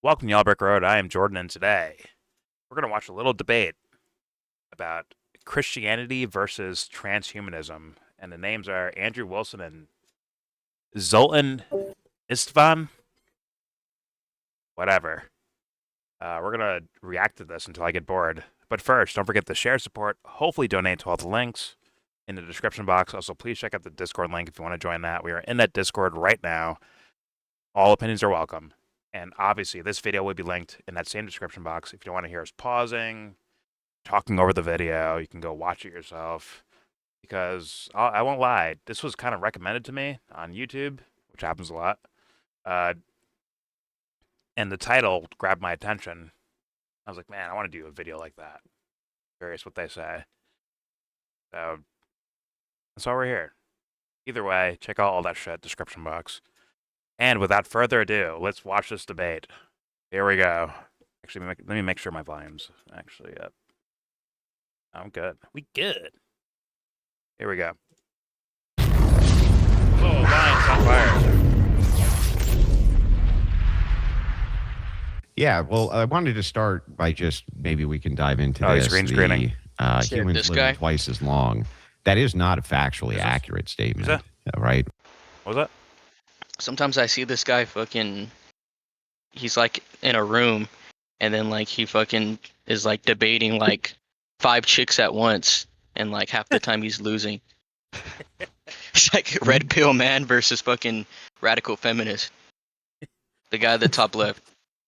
Welcome to YellBro. I am Jordan, and today we're going to watch a little debate about Christianity versus transhumanism. And the names are Andrew Wilson and Zoltan Istvan. Whatever. We're going to react to this until I get bored. But first, don't forget to share support. Hopefully, donate to all the links in the description box. Also, please check out the Discord link if you want to join that. We are in that Discord right now. All opinions are welcome. And obviously, this video will be linked in that same description box. If you want to hear us pausing, talking over the video, you can go watch it yourself. Because I won't lie, this was kind of recommended to me on YouTube, which happens a lot. And the title grabbed my attention. I was like, man, I want to do a video like that. Curious what they say. So that's why we're here. Either way, check out all that shit, description box. And without further ado, let's watch this debate. Here we go. Actually, let me make sure my volume's actually up. I'm good. We good. Here we go. Whoa, lion's on fire. Yeah, well, I wanted to start by just maybe we can dive into this. Green screening. Humans living twice as long. That is not a factually accurate statement, right? What was that? Sometimes I see this guy he's like in a room and then like he fucking is like debating like 5 chicks at once and like half the time he's losing. It's like red pill man versus fucking radical feminist. The guy at the top left.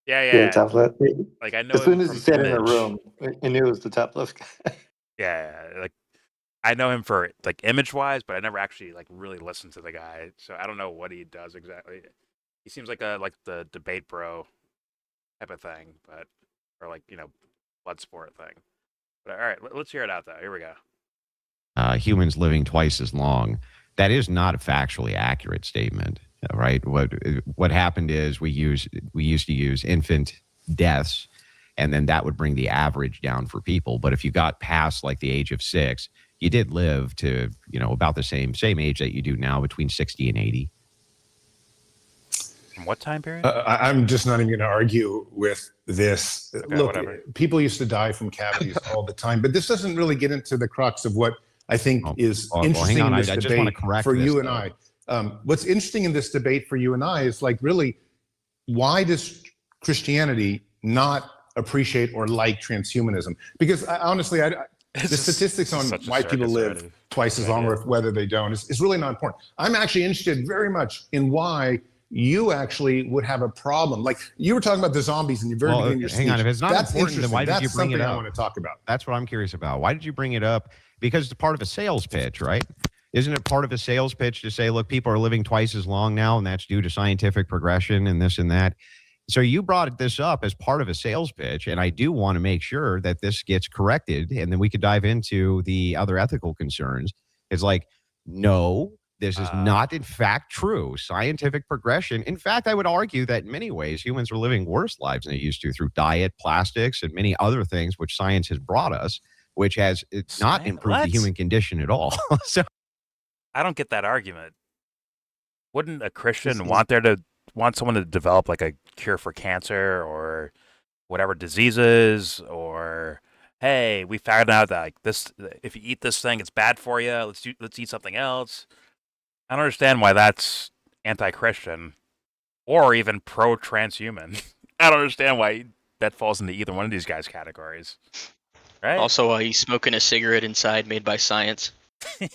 Yeah. Top left. Like I know. As soon as he said in the room, I knew it was the top left guy. Yeah, like I know him for like image wise, but I never actually like really listened to the guy, so I don't know what he does exactly. He seems like the debate bro type of thing, but or like blood sport thing. But all right, let's hear it out though. Here we go. Humans living twice as long. That is not a factually accurate statement, right? What happened is we used to use infant deaths, and then that would bring the average down for people. But if you got past like the age of 6, you did live to, about the same age that you do now, between 60 and 80. From what time period? I'm just not even going to argue with this. Okay, Look, whatever. People used to die from cavities all the time, but this doesn't really get into the crux of what I think is interesting in this debate for you and I. What's interesting in this debate for you and I is like, really, why does Christianity not appreciate or like transhumanism? Because honestly, the statistics on why people live twice as long or whether they don't is really not important. I'm actually interested very much in why you actually would have a problem. Like you were talking about the zombies in your very beginning of your speech. Hang on, if it's not That's important, then why did you bring it up? I want to talk about. That's what I'm curious about. Why did you bring it up? Because it's part of a sales pitch, right? Isn't it part of a sales pitch to say, look, people are living twice as long now, and that's due to scientific progression and this and that? So you brought this up as part of a sales pitch, and I do want to make sure that this gets corrected, and then we could dive into the other ethical concerns. It's like, no, this is not, in fact, true. Scientific progression. In fact, I would argue that in many ways, humans are living worse lives than they used to through diet, plastics, and many other things which science has brought us, which has not improved the human condition at all. So I don't get that argument. Wouldn't a Christian want someone to develop like a cure for cancer or whatever diseases, or hey, we found out that like this, if you eat this thing, it's bad for you. Let's eat something else. I don't understand why that's anti-Christian or even pro-transhuman. I don't understand why that falls into either one of these guys' categories. Right? Also, he's smoking a cigarette inside made by science. But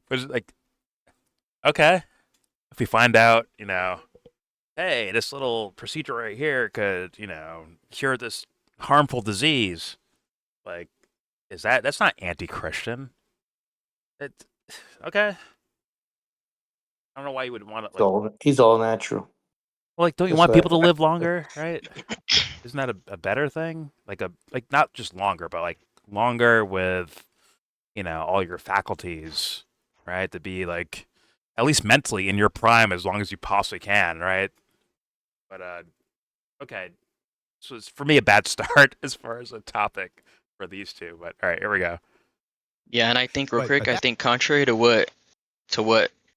it's like, okay, if we find out, hey, this little procedure right here could, cure this harmful disease, like, that's not anti-Christian. Okay. I don't know why you would want it. He's all natural. Well, like, don't you want people to live longer, right? Isn't that a better thing? Like not just longer, but like longer with, all your faculties, right? To be like at least mentally in your prime as long as you possibly can, right? But okay. So it's for me a bad start as far as a topic for these two. But all right, here we go. Yeah, and I think real quick, I think contrary to what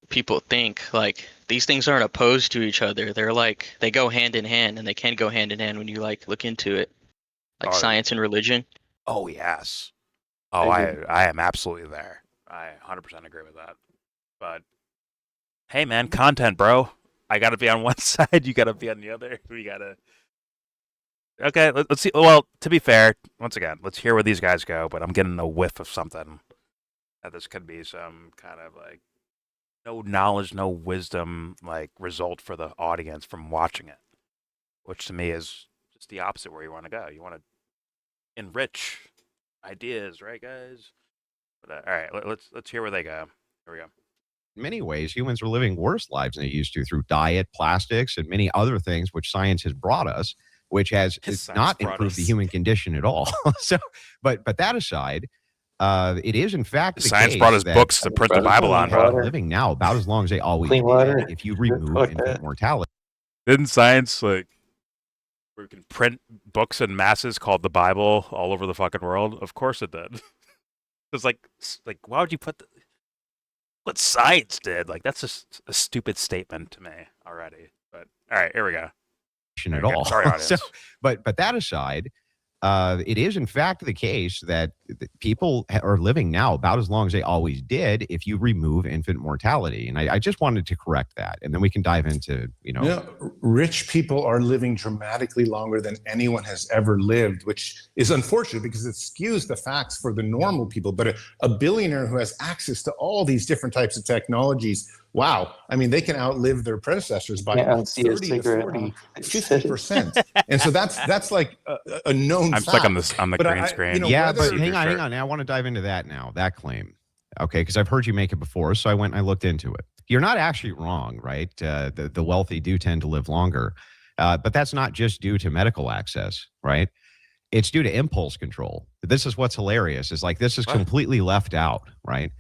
people think. Like, these things aren't opposed to each other. They're like, they go hand in hand, and they can go hand in hand when you like look into it, like science and religion. Oh yes. Oh, I am absolutely there. I 100% agree with that. But hey, man, content, bro. I gotta be on one side. You gotta be on the other. We gotta. Okay, let's see. Well, to be fair, once again, let's hear where these guys go. But I'm getting a whiff of something that this could be some kind of like no knowledge, no wisdom, like result for the audience from watching it, which to me is just the opposite where you want to go. You want to enrich ideas, right, guys? But, all right, let's hear where they go. Here we go. In many ways, humans are living worse lives than they used to through diet, plastics, and many other things which science has brought us, which has not improved the human condition at all. So, but that aside, it is in fact the science case brought us that books to print the Bible on, bro. Living now about as long as they always did if you remove infant mortality. Didn't science like we can print books in masses called the Bible all over the fucking world? Of course it did. It's like why would you put what science did? Like that's just a stupid statement to me already. But all right, here we go. At all. Sorry, audience. So, but that aside, it is in fact the case that people are living now about as long as they always did if you remove infant mortality. And I just wanted to correct that. And then we can dive into, rich people are living dramatically longer than anyone has ever lived, which is unfortunate because it skews the facts for the normal people. But a billionaire who has access to all these different types of technologies, wow. I mean, they can outlive their predecessors by 30 to 40, 50%. And so that's like a known I'm fact. stuck on the green screen. But hang on. I want to dive into that now, that claim. Okay, because I've heard you make it before, so I went and I looked into it. You're not actually wrong, right? The wealthy do tend to live longer, but that's not just due to medical access, right? It's due to impulse control. This is what's hilarious. Is like this is completely left out, right?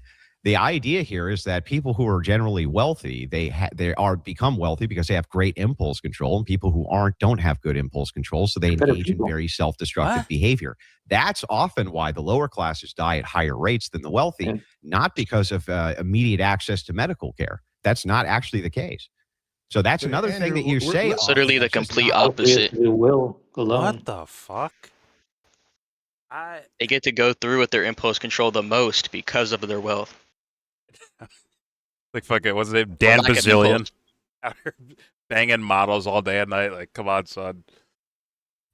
The idea here is that people who are generally wealthy, they become wealthy because they have great impulse control, and people who don't have good impulse control, so they engage in very self-destructive behavior. That's often why the lower classes die at higher rates than the wealthy, not because of immediate access to medical care. That's not actually the case. So that's another thing that you say. It's literally the complete opposite. What the fuck? They get to go through with their impulse control the most because of their wealth. Like fucking, what's his name? Dan Bazillion. Banging models all day and night. Like, come on, son.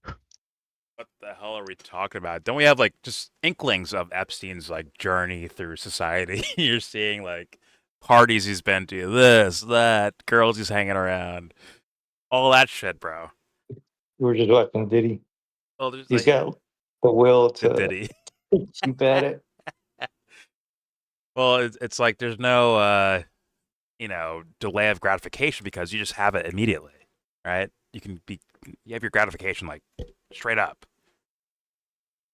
What the hell are we talking about? Don't we have like just inklings of Epstein's like journey through society? You're seeing like parties he's been to, this, that, girls he's hanging around, all that shit, bro. We were just watching Diddy. Well, he's got the will to Diddy. keep at it. Well, it's like there's no, delay of gratification because you just have it immediately, right? You have your gratification like straight up.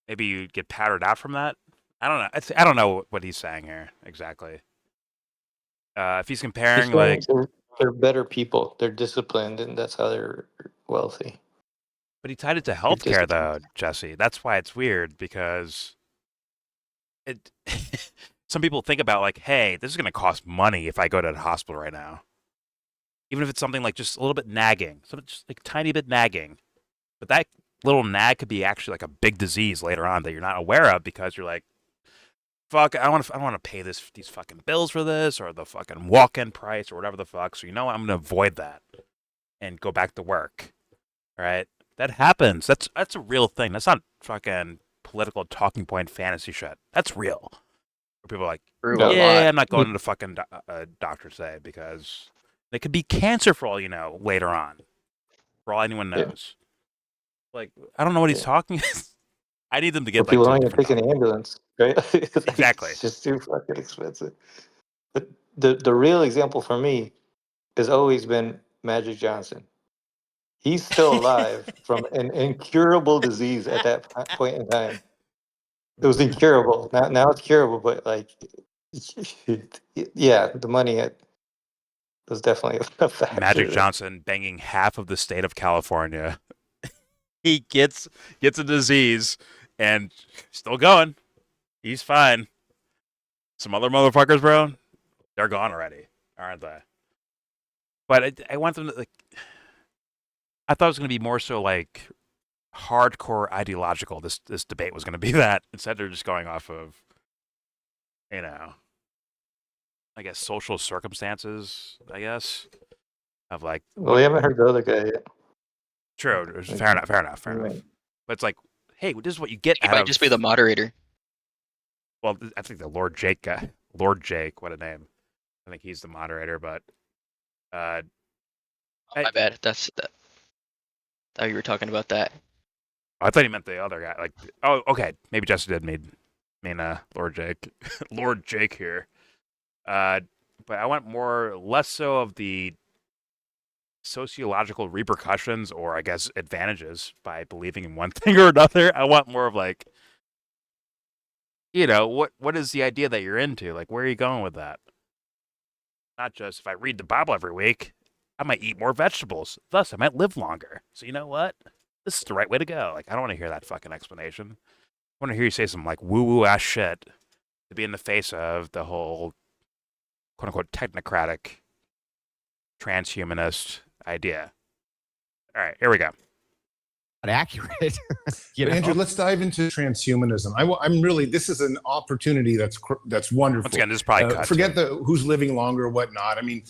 Maybe you get powdered out from that. I don't know. I don't know what he's saying here exactly. If he's comparing like they're better people, they're disciplined, and that's how they're wealthy. But he tied it to healthcare though, Jesse. That's why it's weird because it. Some people think about like, hey, this is going to cost money if I go to the hospital right now. Even if it's something like just a little bit nagging, something just like a tiny bit nagging. But that little nag could be actually like a big disease later on that you're not aware of because you're like, fuck, I don't want to pay these fucking bills for this or the fucking walk-in price or whatever the fuck. So I'm going to avoid that and go back to work. All right? That happens. That's a real thing. That's not fucking political talking point fantasy shit. That's real. People are like, I'm not going to the fucking doctor today because they could be cancer for all you know later on, for all anyone knows. Like, I don't know what he's talking. I need them to get people aren't going to take an ambulance, right? Exactly. It's just too fucking expensive. But the real example for me has always been Magic Johnson. He's still alive from an incurable disease at that point in time. It was incurable. Now it's curable, but like, yeah, the money was definitely a factor. Magic Johnson banging half of the state of California. He gets a disease and still going. He's fine. Some other motherfuckers, bro, they're gone already. aren't they? But I want them to like. I thought it was going to be more so like hardcore ideological. This debate was going to be that instead they're just going off of, you know, I guess social circumstances. I guess of like. Well, we haven't heard the other guy yet. True. Fair enough. But it's like, hey, this is what you get. He might just be the moderator. Well, I think the Lord Jake guy, Lord Jake, what a name. I think he's the moderator, but. My bad. That's that. Thought you were talking about that. I thought he meant the other guy. Like, oh, okay, maybe Jesse did mean Lord Jake, Lord Jake here. But I want less so of the sociological repercussions or I guess advantages by believing in one thing or another. I want more of like, what is the idea that you're into? Like, where are you going with that? Not just if I read the Bible every week, I might eat more vegetables. Thus, I might live longer. So you know what? This is the right way to go. Like, I don't want to hear that fucking explanation. I want to hear you say some like woo-woo ass shit to be in the face of the whole quote-unquote technocratic transhumanist idea. All right, here we go. Not accurate. Andrew, let's dive into transhumanism. I'm really, this is an opportunity that's wonderful. Once again, this is probably cut forget who's living longer, whatnot. I mean,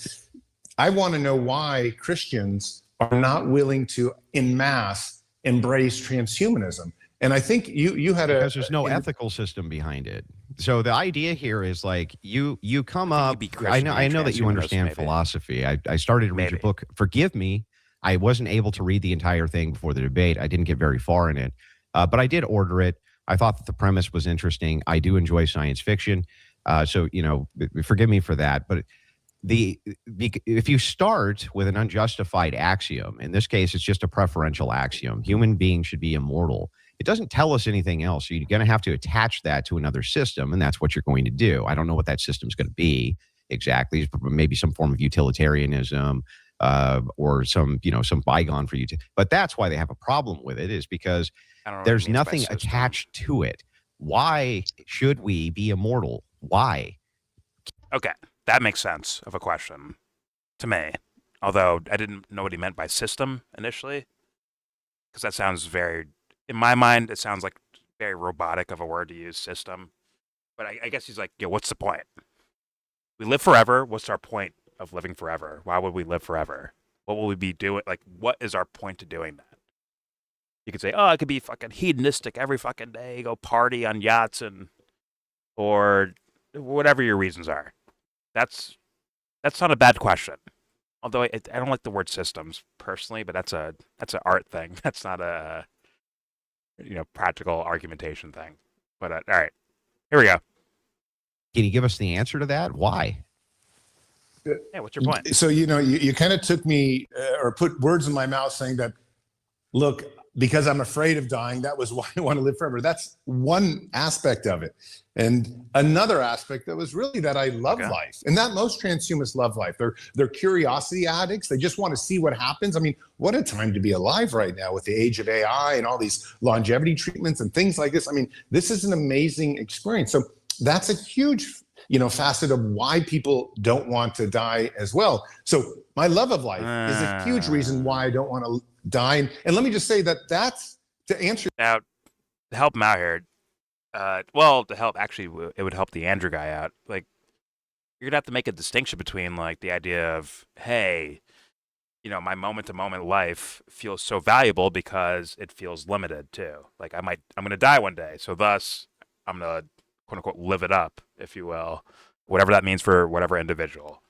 I want to know why Christians are not willing to, en masse, embrace transhumanism. And I think you had because there's no ethical system behind it. So the idea here is like you come up. I know that you understand philosophy. I started to read your book. Forgive me. I wasn't able to read the entire thing before the debate. I didn't get very far in it, but I did order it. I thought that the premise was interesting. I do enjoy science fiction, so forgive me for that. But if you start with an unjustified axiom, in this case, it's just a preferential axiom. Human beings should be immortal. It doesn't tell us anything else. So you're going to have to attach that to another system, and that's what you're going to do. I don't know what that system's going to be exactly. Maybe some form of utilitarianism. Or some bygone for you to, but that's why they have a problem with it, is because there's nothing attached to it. Why should we be immortal? Why? Okay, that makes sense of a question to me. Although I didn't know what he meant by system initially, because that sounds in my mind, it sounds like very robotic of a word to use, system. But I guess he's like, what's the point? We live forever. What's our point of living forever? Why would we live forever? What will we be doing? Like, what is our point to doing that? You could say, oh, it could be fucking hedonistic every fucking day, go party on yachts or whatever your reasons are. That's not a bad question. Although I don't like the word systems personally, but that's an art thing. That's not a practical argumentation thing. But all right, here we go. Can you give us the answer to that? Why? Yeah, what's your point? So, you kind of took me or put words in my mouth saying that, look, because I'm afraid of dying, that was why I want to live forever. That's one aspect of it. And another aspect that was really that I love life, and that most transhumanists love life. They're curiosity addicts. They just want to see what happens. I mean, what a time to be alive right now with the age of AI and all these longevity treatments and things like this. I mean, this is an amazing experience. So that's a huge facet of why people don't want to die as well. So my love of life is a huge reason why I don't want to die. And let me just say that's to answer. Now, to help him out here, to help, actually, it would help the Andrew guy out. Like, you're going to have to make a distinction between, like, the idea of, hey, my moment-to-moment life feels so valuable because it feels limited, too. Like, I'm going to die one day, so thus, I'm going to quote-unquote live it up, if you will, whatever that means for whatever individual.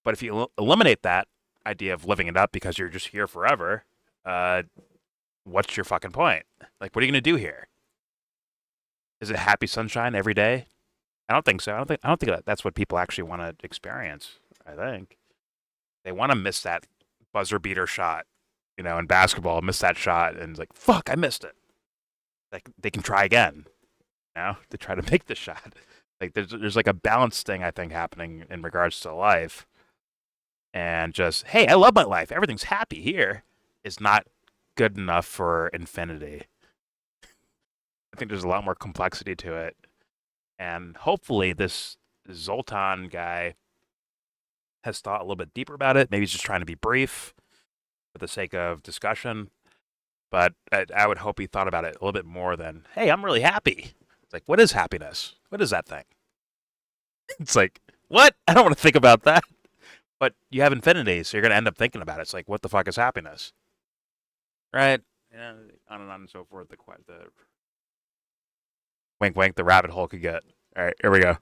But if you eliminate that idea of living it up because you're just here forever, what's your fucking point? Like, what are you going to do here? Is it happy sunshine every day? I don't think so. I don't think that's what people actually want to experience. I think they want to miss that buzzer beater shot, in basketball, miss that shot, and it's like, fuck, I missed it. Like, they can try again. To try to make the shot. Like there's like a balance thing I think happening in regards to life, and just, hey, I love my life, everything's happy here, is not good enough for infinity. I think there's a lot more complexity to it, and hopefully this Zoltan guy has thought a little bit deeper about it. Maybe he's just trying to be brief for the sake of discussion. But I would hope he thought about it a little bit more than, hey, I'm really happy. It's like, what is happiness? What is that thing? It's like, what? I don't want to think about that. But you have infinity, so you're going to end up thinking about it. It's like, what the fuck is happiness? Right? Yeah, on and so forth. The wink, wink, the rabbit hole could get. All right, here we go.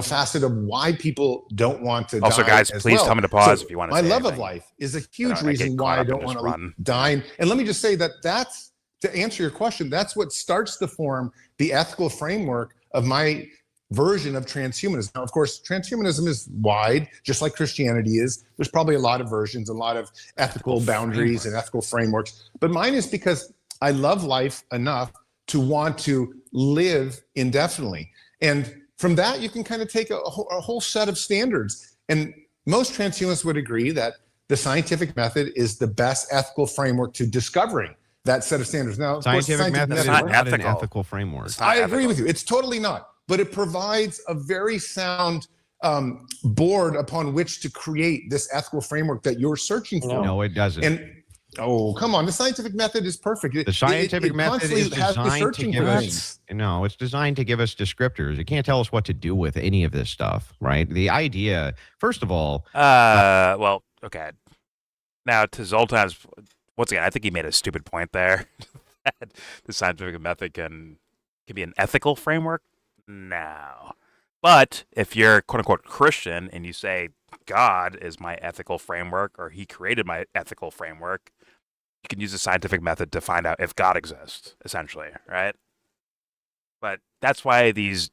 Facet of why people don't want to also, die. Guys, as please well. tell me to pause So if you want to my say love anything. of life is a huge I reason why I don't want to run. die. And let me just say that's, to answer your question, that's what starts to form the ethical framework of my version of transhumanism. Now, of course, transhumanism is wide, just like Christianity is. There's probably a lot of versions, a lot of ethical boundaries and ethical frameworks. But mine is because I love life enough to want to live indefinitely. And from that, you can kind of take a whole set of standards. And most transhumanists would agree that the scientific method is the best ethical framework to discovering that set of standards. Now, of course, scientific method is not an ethical framework. I agree with you. It's totally not. But it provides a very sound board upon which to create this ethical framework that you're searching for. No, it doesn't. And come on, the scientific method is perfect. The scientific method is designed to give us. No, it's designed to give us descriptors. It can't tell us what to do with any of this stuff, right? The idea, first of all. Well, okay. Now to Zoltan's, once again, I think he made a stupid point there. That the scientific method can be an ethical framework. No. But if you're quote unquote Christian and you say God is my ethical framework or he created my ethical framework, you can use the scientific method to find out if God exists, essentially, right? But that's why these,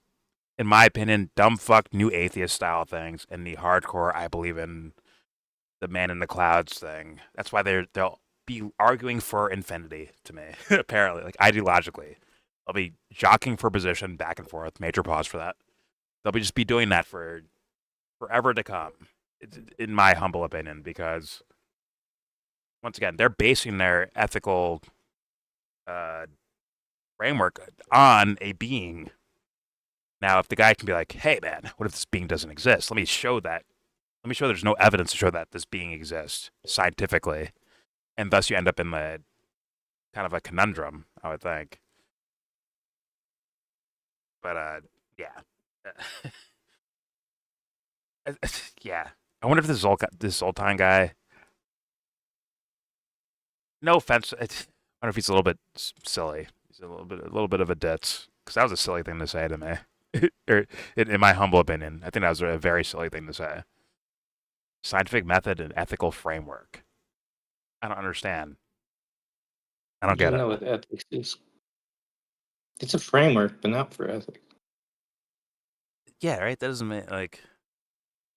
in my opinion, dumb fuck new atheist style things and the hardcore I believe in the man in the clouds thing, that's why they'll be arguing for infinity to me, apparently, like ideologically. They'll be jockeying for position back and forth. Major pause for that. They'll just be doing that for forever to come, in my humble opinion, because once again, they're basing their ethical framework on a being. Now, if the guy can be like, hey, man, what if this being doesn't exist? Let me show there's no evidence to show that this being exists scientifically. And thus you end up in the kind of a conundrum, I would think. But, yeah. Yeah. I wonder if this Zoltan guy, no offense, I wonder if he's a little bit silly. He's a little bit of a ditz. Because that was a silly thing to say to me. Or, in my humble opinion, I think that was a very silly thing to say. Scientific method and ethical framework. I don't understand. I don't get it. I know what ethics is. It's a framework, but not for ethics. Yeah, right? That doesn't mean, like,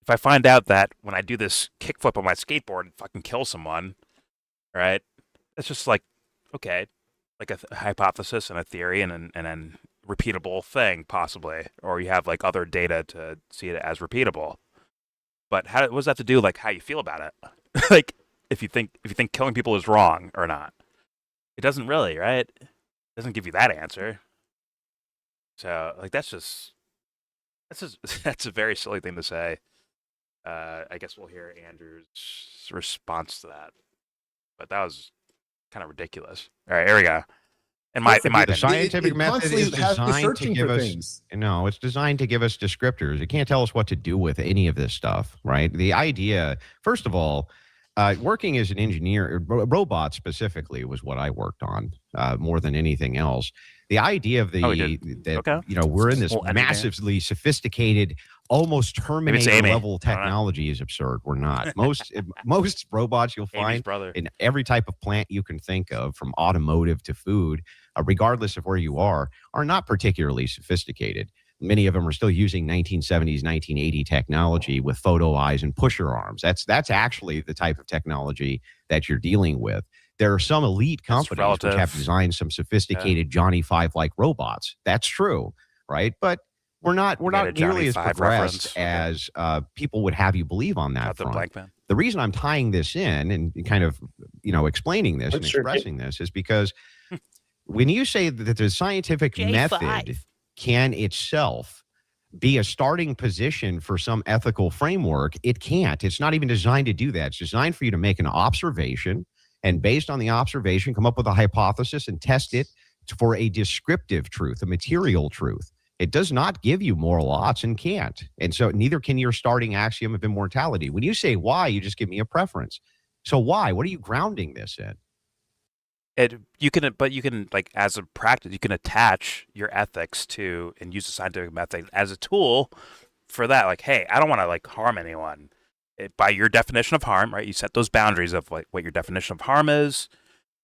if I find out that when I do this kickflip on my skateboard and fucking kill someone, right? It's just like, okay, like a hypothesis and a theory and an repeatable thing, possibly. Or you have, like, other data to see it as repeatable. But what does that have to do, like, how you feel about it? Like, if you think killing people is wrong or not. It doesn't really, right? It doesn't give you that answer. So, like, that's a very silly thing to say. I guess we'll hear Andrew's response to that. But that was kind of ridiculous. All right, here we go. The scientific method is designed to give us. No, it's designed to give us descriptors. It can't tell us what to do with any of this stuff, right? The idea, first of all, working as an engineer, robot specifically was what I worked on more than anything else. The idea of we're in this massively sophisticated, almost Terminator level technology is absurd. We're not. Most robots you'll find in every type of plant you can think of, from automotive to food, regardless of where you are not particularly sophisticated. Many of them are still using 1970s, 1980 technology with photo eyes and pusher arms. That's actually the type of technology that you're dealing with. There are some elite companies which have designed some sophisticated Johnny Five-like robots. That's true, right? But we're not nearly as progressed as people would have you believe on that front. The reason I'm tying this in and kind of explaining this and expressing this is because when you say that the scientific method can itself be a starting position for some ethical framework. It can't. It's not even designed to do that. It's designed for you to make an observation, and based on the observation, come up with a hypothesis and test it for a descriptive truth, a material truth. It does not give you moral oughts and can't. And so neither can your starting axiom of immortality. When you say why, you just give me a preference. So why? What are you grounding this in? You can like, as a practice, you can attach your ethics to and use the scientific method as a tool for that. Like, hey, I don't want to like harm anyone. By your definition of harm, right? You set those boundaries of like what your definition of harm is,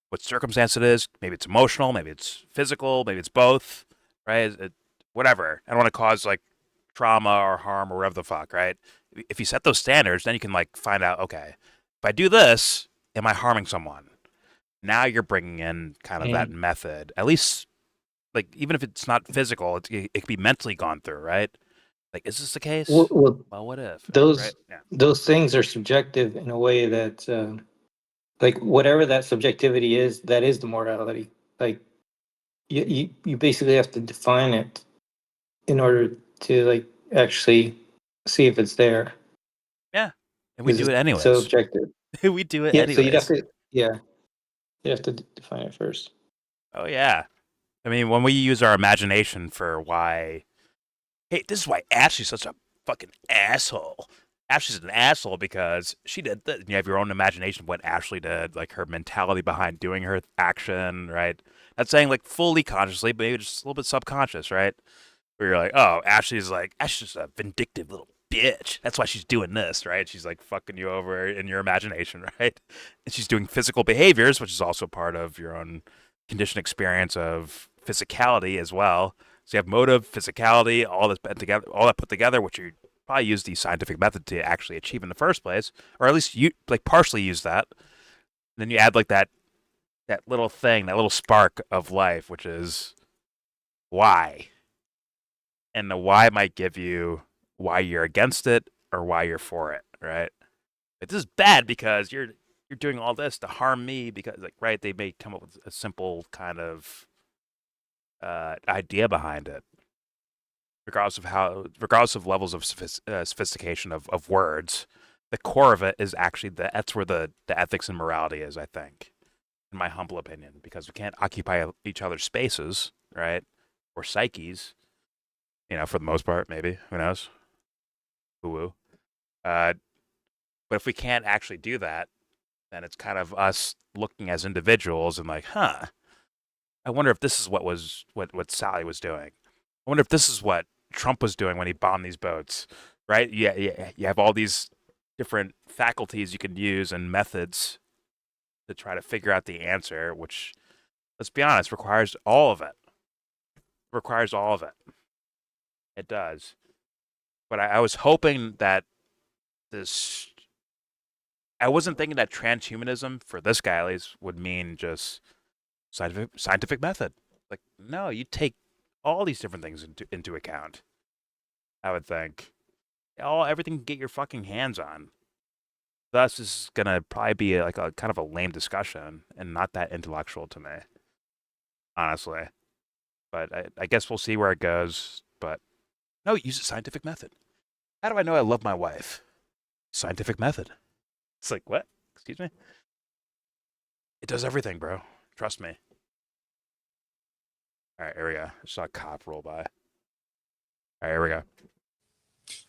what circumstance it is. Maybe it's emotional, maybe it's physical, maybe it's both, right? Whatever. I don't want to cause like trauma or harm or whatever the fuck, right? If you set those standards, then you can like find out, okay, if I do this, am I harming someone? Now you're bringing in kind of that method, at least, like, even if it's not physical, it could be mentally gone through, right? Like, is this the case? Well, what if? Those right? Yeah. those things are subjective in a way that, like, whatever that subjectivity is, that is the morality. Like, you basically have to define it in order to like actually see if it's there. Yeah, and we do it anyways. So objective. We do it yeah, anyways. So you'd have to, you have to define it first. Oh yeah, I mean, when we use our imagination for why, hey, this is why Ashley's such a fucking asshole. Ashley's an asshole because she did this. You have your own imagination of what Ashley did, like her mentality behind doing her action, right? Not saying like fully consciously, but maybe just a little bit subconscious, right? Where you're like, oh, Ashley's just a vindictive little bitch. That's why she's doing this, right? She's like fucking you over in your imagination, right? And she's doing physical behaviors, which is also part of your own conditioned experience of physicality as well. So you have motive, physicality, all this put together, which you probably use the scientific method to actually achieve in the first place, or at least you like partially use that. And then you add like that little thing, that little spark of life, which is why. And the why might give you why you're against it or why you're for it, right? Like, this is bad because you're doing all this to harm me because, like, right? They may come up with a simple kind of idea behind it, regardless of levels of sophistication of words. The core of it is actually that's where the ethics and morality is, I think, in my humble opinion, because we can't occupy each other's spaces, right? Or psyches. For the most part, maybe. Who knows? Woo-woo. But if we can't actually do that, then it's kind of us looking as individuals and like, I wonder if this is what Sally was doing. I wonder if this is what Trump was doing when he bombed these boats, right? Yeah. You have all these different faculties you can use and methods to try to figure out the answer, which, let's be honest, requires all of it. It does. But I was hoping that I wasn't thinking that transhumanism, for this guy at least, would mean just scientific method. Like, no, you take all these different things into account, I would think. Everything you get your fucking hands on. Thus, this is going to probably be like a kind of a lame discussion and not that intellectual to me, honestly. But I guess we'll see where it goes. But no, use a scientific method. How do I know I love my wife? Scientific method. It's like, what? Excuse me? It does everything, bro. Trust me. All right, here we go. I saw a cop roll by. All right, here we go.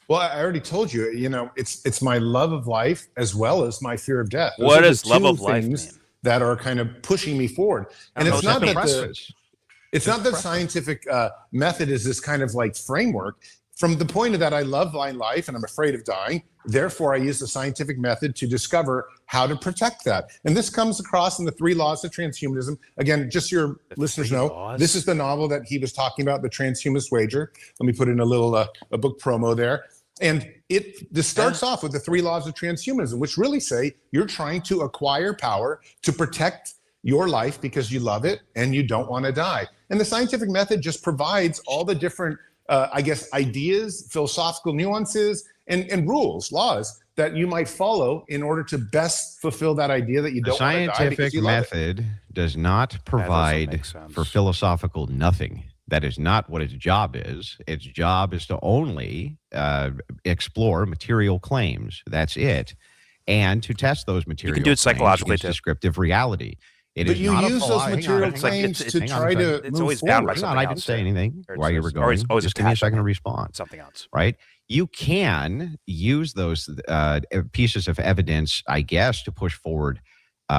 Well, I already told you, it's my love of life as well as my fear of death. What does love of life mean? That are kind of pushing me forward. And it's not that scientific method is this kind of like framework. From the point of that, I love my life and I'm afraid of dying. Therefore, I use the scientific method to discover how to protect that. And this comes across in the 3 laws of transhumanism. Again, just your listeners know, this is the novel that he was talking about, The Transhumanist Wager. Let me put in a little a book promo there. And this starts off with the 3 laws of transhumanism, which really say you're trying to acquire power to protect your life because you love it and you don't want to die. And the scientific method just provides all the different ideas, philosophical nuances, and rules, laws that you might follow in order to best fulfill that idea that you don't want to die. The scientific method does not provide for philosophical nothing. That is not what its job is. Its job is to only explore material claims. That's it. And to test those material you can do it psychologically against too. descriptive reality. But you use those material claims to try to it's move always bound by forward. something I else. didn't say anything while you were always going. Just give me a second to respond. Something else. Right? You can use those pieces of evidence, I guess, to push forward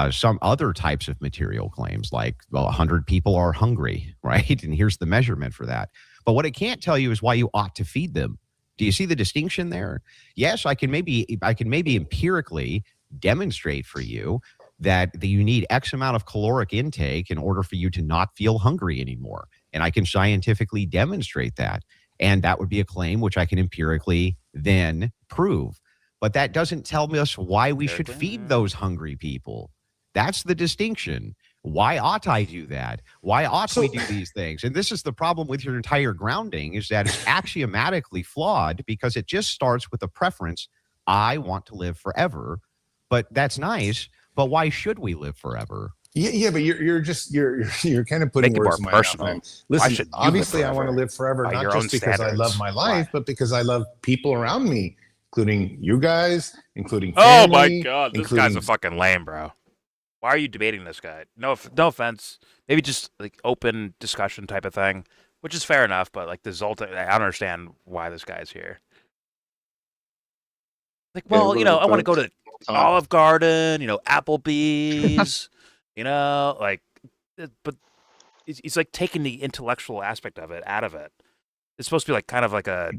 some other types of material claims, like, well, 100 people are hungry, right? And here's the measurement for that. But what it can't tell you is why you ought to feed them. Do you see the distinction there? Yes, I can maybe empirically demonstrate for you that you need X amount of caloric intake in order for you to not feel hungry anymore. And I can scientifically demonstrate that. And that would be a claim which I can empirically then prove. But that doesn't tell us why we should feed those hungry people. That's the distinction. Why ought I do that? Why ought we do these things? And this is the problem with your entire grounding, is that it's axiomatically flawed because it just starts with a preference. I want to live forever. But that's nice. But why should we live forever? Yeah, but you're kind of putting words in my mouth. Listen, obviously I want to live forever, not just because I love my life, but because I love people around me, including you guys, including family. Oh my God, this guy's a fucking lame, bro. Why are you debating this guy? No offense. Maybe just like open discussion type of thing, which is fair enough. But like the Zoltan, I don't understand why this guy's here. Like, well, I want to go to Olive Garden, Applebee's, like, but he's like taking the intellectual aspect of it out of it. It's supposed to be like kind of like a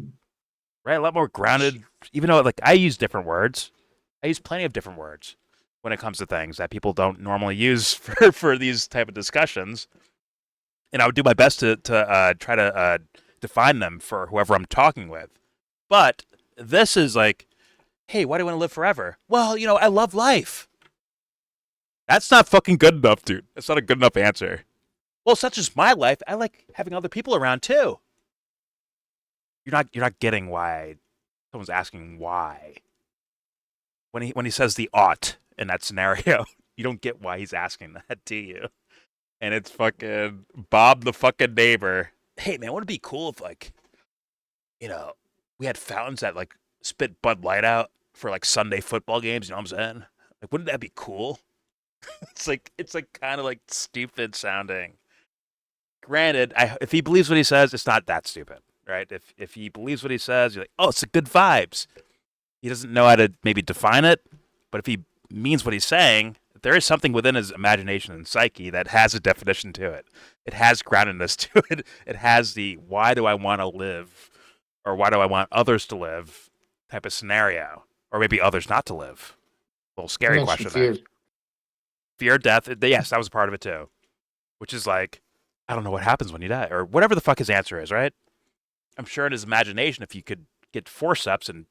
lot more grounded. Even though like I use different words, I use plenty of different words when it comes to things that people don't normally use for these type of discussions. And I would do my best to try to define them for whoever I'm talking with. But this is like, hey, why do you want to live forever? Well, I love life. That's not fucking good enough, dude. That's not a good enough answer. Well, such as my life, I like having other people around too. You're not getting why someone's asking why. When he says the ought in that scenario, you don't get why he's asking that, do you? And it's fucking Bob the fucking neighbor. Hey man, wouldn't it be cool if like, we had fountains that like spit Bud Light out for like Sunday football games, you know what I'm saying? Like, wouldn't that be cool? It's like kind of like stupid sounding. Granted, if he believes what he says, it's not that stupid, right? If he believes what he says, you're like, oh, it's a good vibes. He doesn't know how to maybe define it, but if he means what he's saying, there is something within his imagination and psyche that has a definition to it. It has groundedness to it. It has the why do I want to live, or why do I want others to live type of scenario, or maybe others not to live. A little scary question there. Fear of death. Yes, that was part of it too. Which is like, I don't know what happens when you die, or whatever the fuck his answer is, right? I'm sure in his imagination, if you could get forceps and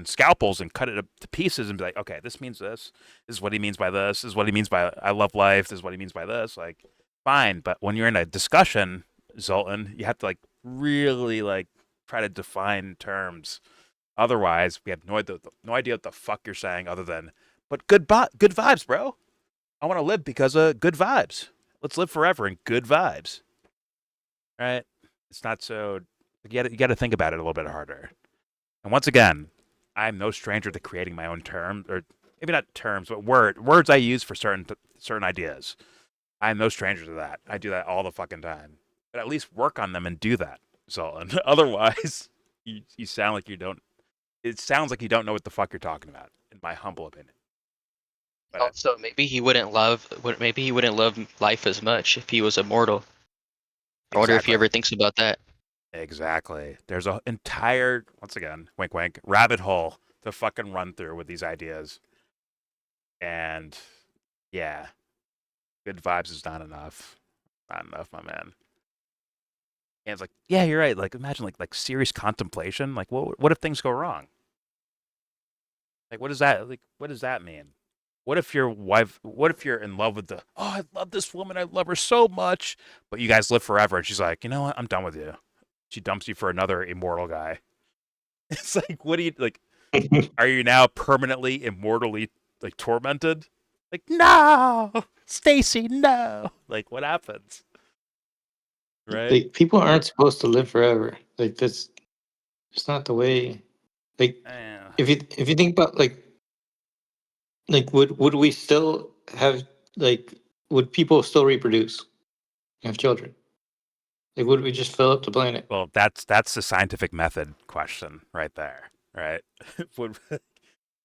scalpels and cut it up to pieces and be like, okay, this means this. This is what he means by this. This is what he means by I love life. This is what he means by this. Like, fine. But when you're in a discussion, Zoltan, you have to like really like try to define terms. Otherwise, we have no idea what the fuck you're saying other than, but good vibes, bro. I want to live because of good vibes. Let's live forever in good vibes. Right? It's not so, you got to think about it a little bit harder. And once again, I'm no stranger to creating my own terms, or maybe not terms, but words I use for certain ideas. I'm no stranger to that. I do that all the fucking time. But at least work on them and do that, Zoltan. Otherwise, you sound like you don't. It sounds like you don't know what the fuck you're talking about, in my humble opinion. But also, maybe he wouldn't love life as much if he was immortal. I wonder if he ever thinks about that. Exactly. There's an entire, once again, wink wink, rabbit hole to fucking run through with these ideas. And yeah, good vibes is not enough. Not enough, my man. And it's like, yeah, you're right. Like, imagine like serious contemplation. Like, what if things go wrong? Like, what does that mean? What if your wife, what if you're in love with I love this woman, I love her so much, but you guys live forever, and she's like, you know what, I'm done with you. She dumps you for another immortal guy. It's like, what do you, like, are you now permanently, immortally, like, tormented? Like, no! Stacy, no! Like, what happens? right? Like people aren't supposed to live forever. Like that's it's not the way. Like Yeah. if you think about like would we still have like would people still reproduce, have children? Like would we just fill up the planet? Well, that's the scientific method question right there, right?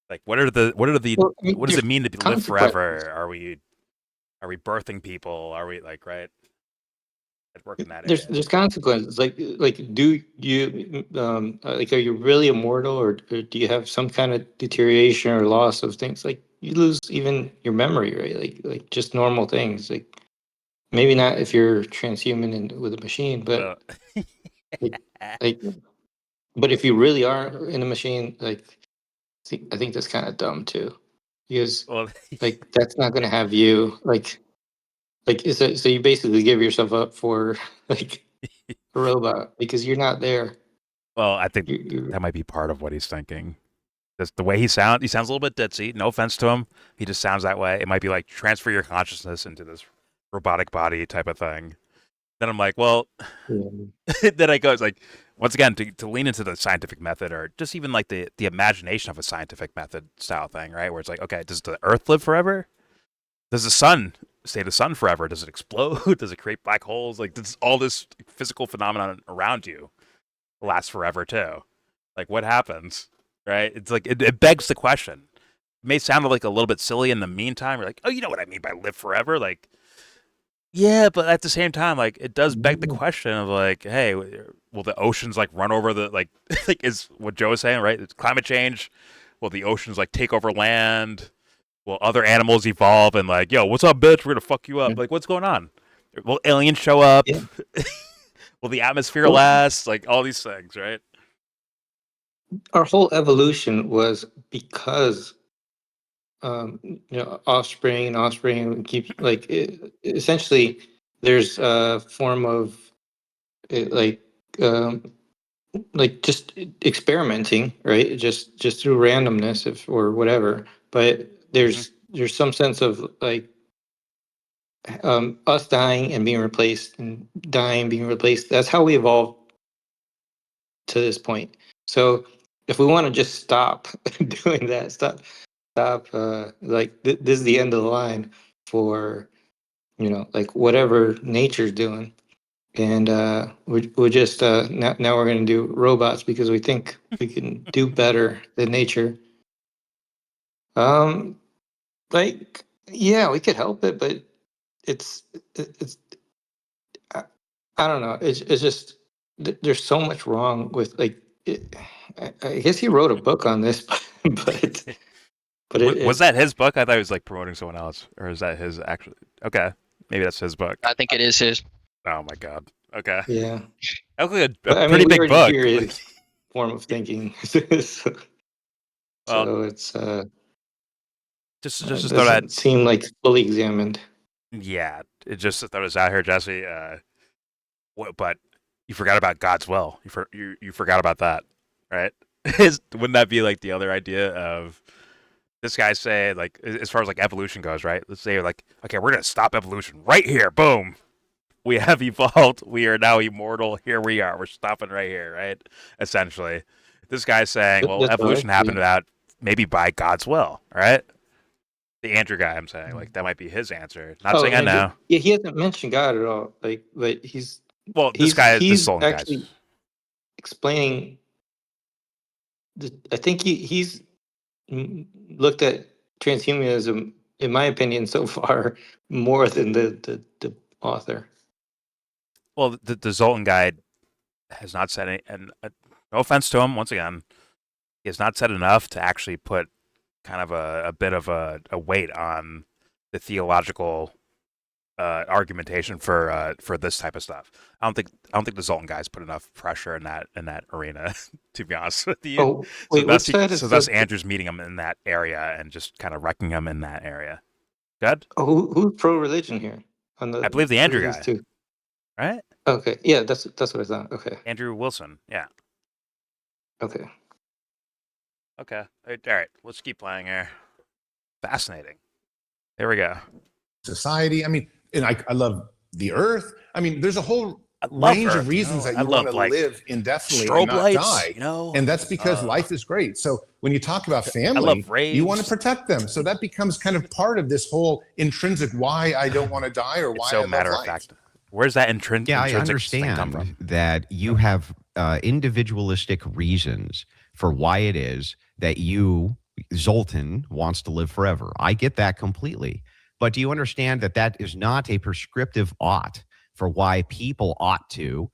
Like what are the Well, I mean, what does there's it mean to live consequences. forever? Are we birthing people? Are we like right? I'd work in that area. There's consequences. Like do you like are you really immortal, or do you have some kind of deterioration or loss of things? Like you lose even your memory, right? Like just normal things. Like maybe not if you're transhuman and with a machine, but Well, like like but if you really are in a machine, like I think that's kind of dumb too, because well, like that's not gonna have you like is it, so you basically give yourself up for like a robot because you're not there. well, I think You that might be part of what he's thinking. Just the way he sounds a little bit ditzy. No offense to him, he just sounds that way. It might be like transfer your consciousness into this robotic body type of thing. Then I'm like, well, yeah. then I go, it's like, once again, to lean into the scientific method or just even like the imagination of a scientific method style thing, right? Where it's like, okay, does the Earth live forever? Does the sun stay the sun forever? Does it explode? Does it create black holes? Like, does all this physical phenomenon around you last forever too? Like, what happens, right? It's like, it begs the question. It may sound like a little bit silly in the meantime. You're like, oh, you know what I mean by live forever? Like, yeah, but at the same time, like it does beg the question of like, hey, will the oceans like run over the like like is what Joe was saying, right? It's climate change. Will the oceans like take over land? Will other animals evolve and like, yo, what's up, bitch? We're gonna fuck you up. Like, what's going on? Will aliens show up? Yeah. Will the atmosphere Well, last? Like all these things, right? our whole evolution was because offspring and offspring keep like essentially there's a form of it, um, like just experimenting, right? Just through randomness, if or whatever. But Mm-hmm. there's some sense of like us dying and being replaced, and dying, being replaced. That's how we evolved to this point. So if we want to just stop doing that, stop. Like this is the end of the line for like whatever nature's doing, and we're just now we're going to do robots because we think we can do better than nature. Um, like yeah, we could help it, but it's I, I don't know. It's just there's so much wrong with like. I guess he wrote a book on this, but Was that his book? I thought he was like promoting someone else, or is that his actually? Okay, maybe that's his book. I think it is his. Oh my god. Okay, yeah. that was like a But I mean, pretty we big already book. hear Like, his form of thinking, so, well, so it's just to throw that. doesn't seem like fully examined. Yeah, it just to throw this out here, Jesse. But you forgot about God's will. You forgot about that, right? Wouldn't that be like the other idea of this guy say like as far as like evolution goes, right? Let's say like, okay, we're gonna stop evolution right here. Boom. We have evolved. We are now immortal. Here we are. We're stopping right here, right? Essentially, this guy's saying, well, That's all right. evolution happened about maybe by God's will, right? The Andrew guy, I'm saying, like that might be his answer. Not Oh, saying I and know. yeah, he hasn't mentioned God at all. Like, but Well, this he's Zoltan guy's. actually explaining. I think he's looked at transhumanism, in my opinion, so far more than the author. Well, the Zoltan guy has not said any, and no offense to him, once again, he has not said enough to actually put kind of a bit of a weight on the theological argumentation for this type of stuff. I don't think the Zoltan guys put enough pressure in that arena, to be honest with you. Oh, wait, which side is Thus Andrew's meeting him in that area and just kind of wrecking him in that area. Good. Oh, who's pro religion here? On I believe the Andrew these guy, two. right? Okay, yeah, that's what I thought. Okay, Andrew Wilson. Yeah. okay. Okay. All right. Let's keep playing here. Fascinating. There we go. Society. I mean, and I love the Earth. I mean, there's a whole range Earth, of reasons that I you want love to like live indefinitely and strobe not lights, die. And that's because life is great. So when you talk about I family, love raves. you want to protect them. So that becomes kind of part of this whole intrinsic why I don't want to die or why so I matter love of life. fact. Where's that intrinsic I thing come understand from? that you have individualistic reasons for why it is that you, Zoltan, wants to live forever. I get that completely. But do you understand that that is not a prescriptive ought for why people ought to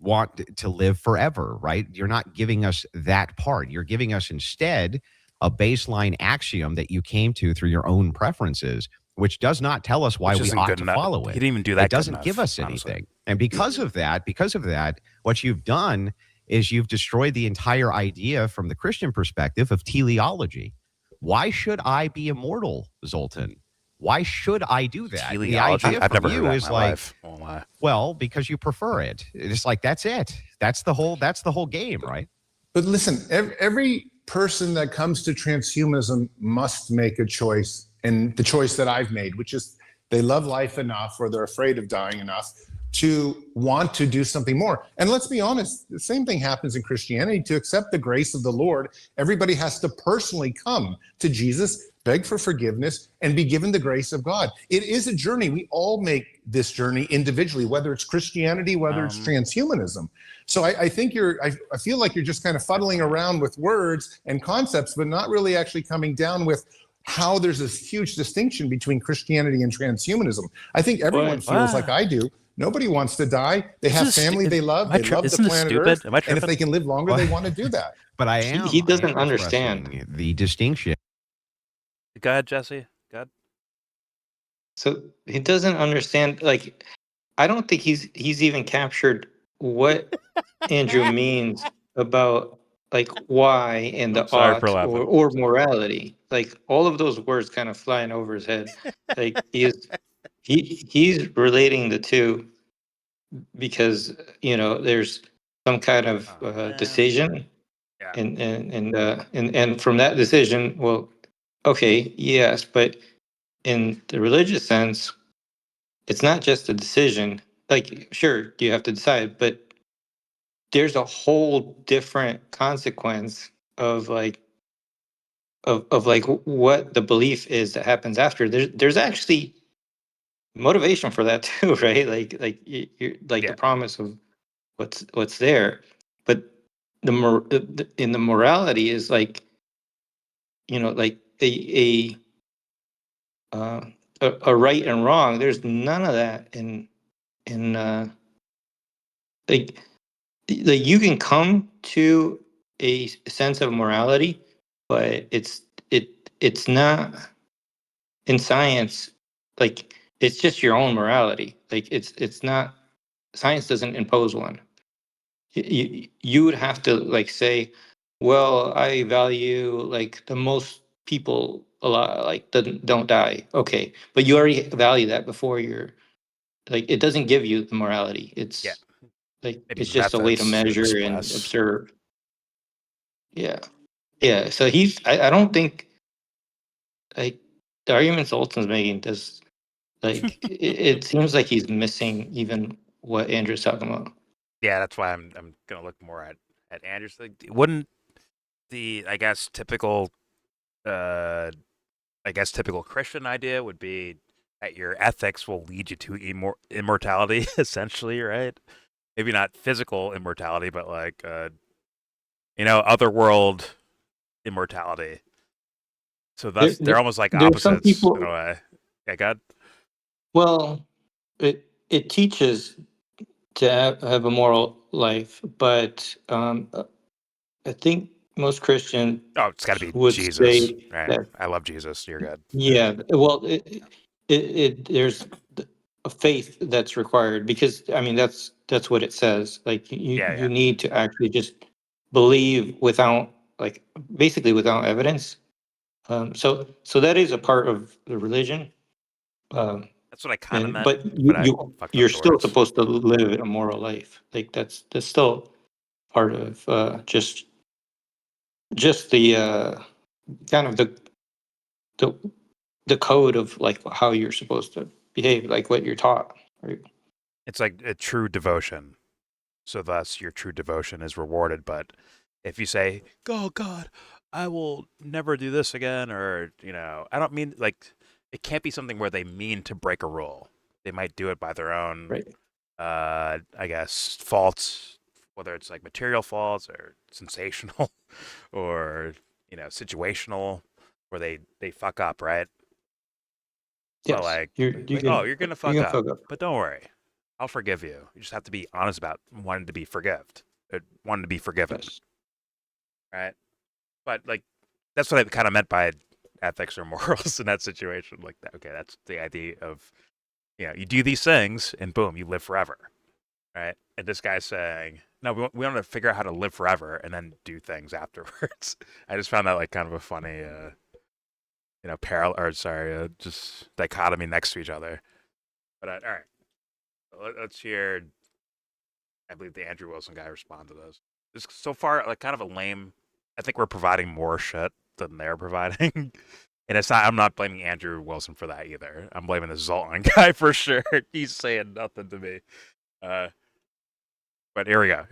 want to live forever, right? You're not giving us that part. You're giving us instead a baseline axiom that you came to through your own preferences, which does not tell us why we ought to follow it. He didn't even do that. It doesn't give us anything. And because of that, what you've done is you've destroyed the entire idea from the Christian perspective of teleology. Why should I be immortal, Zoltan? Why should I do that? Teleology? The idea I've from never heard you that is in my like, life. Oh my. well, because you prefer it. It's like that's it. That's the whole game, right? But listen, every person that comes to transhumanism must make a choice, and the choice that I've made, which is they love life enough or they're afraid of dying enough to want to do something more. And let's be honest, the same thing happens in Christianity. To accept the grace of the Lord, everybody has to personally come to Jesus, beg for forgiveness, and be given the grace of God. It is a journey. We all make this journey individually, whether it's Christianity, whether it's transhumanism. So I think I feel like you're just kind of fuddling around with words and concepts, but not really actually coming down with how there's this huge distinction between Christianity and transhumanism. I think everyone feels like I do. Nobody wants to die. They have family they love. They love the planet Earth. And if they can live longer, they want to do that. But he doesn't understand the distinction. Go ahead, Jesse. Go ahead. So he doesn't understand. Like, I don't think he's even captured what Andrew means about like why and the ought or morality. Like all of those words kind of flying over his head. Like he's relating the two because there's some kind of decision, and from that decision, well, okay, yes, but in the religious sense, it's not just a decision. Like, sure, you have to decide, but there's a whole different consequence of like of like what the belief is that happens after. There's actually motivation for that too, right? You're like the promise of what's there, but in the morality is like like a right and wrong. There's none of that in like you can come to a sense of morality, but it's not in science. Like it's just your own morality. Like it's not, science doesn't impose one. You would have to like say, well, I value like the most people a lot like don't die. Okay, but you already value that before you're like, it doesn't give you the morality. It's like maybe it's just a way to measure and observe. Yeah. So I don't think like the argument Zoltan's making does like it seems like he's missing even what Andrew's talking about. Yeah, that's why I'm gonna look more at Andrew's. Like, wouldn't the typical typical Christian idea would be that your ethics will lead you to immortality, essentially, right? Maybe not physical immortality, but like otherworld immortality. So they're almost like opposites some people, in a way. Yeah, God. Well, it teaches to have a moral life, but I think most Christian it's got to be would Jesus. say Right. that, I love Jesus. You're good. Yeah, well, there's a faith that's required because I mean that's what it says. Like you need to actually just believe without like basically without evidence. So that is a part of the religion. That's what I kind of meant. But you're still supposed to live a moral life. Like that's still part of just the kind of the the code of like how you're supposed to behave, like what you're taught. Right? It's like a true devotion. So thus your true devotion is rewarded. But if you say, "Oh God, I will never do this again," or I don't mean like it can't be something where they mean to break a rule. They might do it by their own, Right. I guess, faults, whether it's like material faults or sensational or situational, where they fuck up, right? But Yes. like, You're like, oh, you're gonna you're fuck gonna up, fuck up. but don't worry, I'll forgive you. You just have to be honest about wanting to be wanting to be forgiven, Yes. right? But like, that's what I kind of meant by ethics or morals in that situation. Like, okay, that's the idea of you do these things and boom, you live forever, right? And this guy's saying, no, we want to figure out how to live forever and then do things afterwards. I just found that like kind of a funny, just dichotomy next to each other. But all right, let's hear. I believe the Andrew Wilson guy respond to this. This so far like kind of a lame. I think we're providing more shit than they're providing. And it's not. I'm not blaming Andrew Wilson for that either. I'm blaming the Zoltan guy for sure. He's saying nothing to me. But here we go.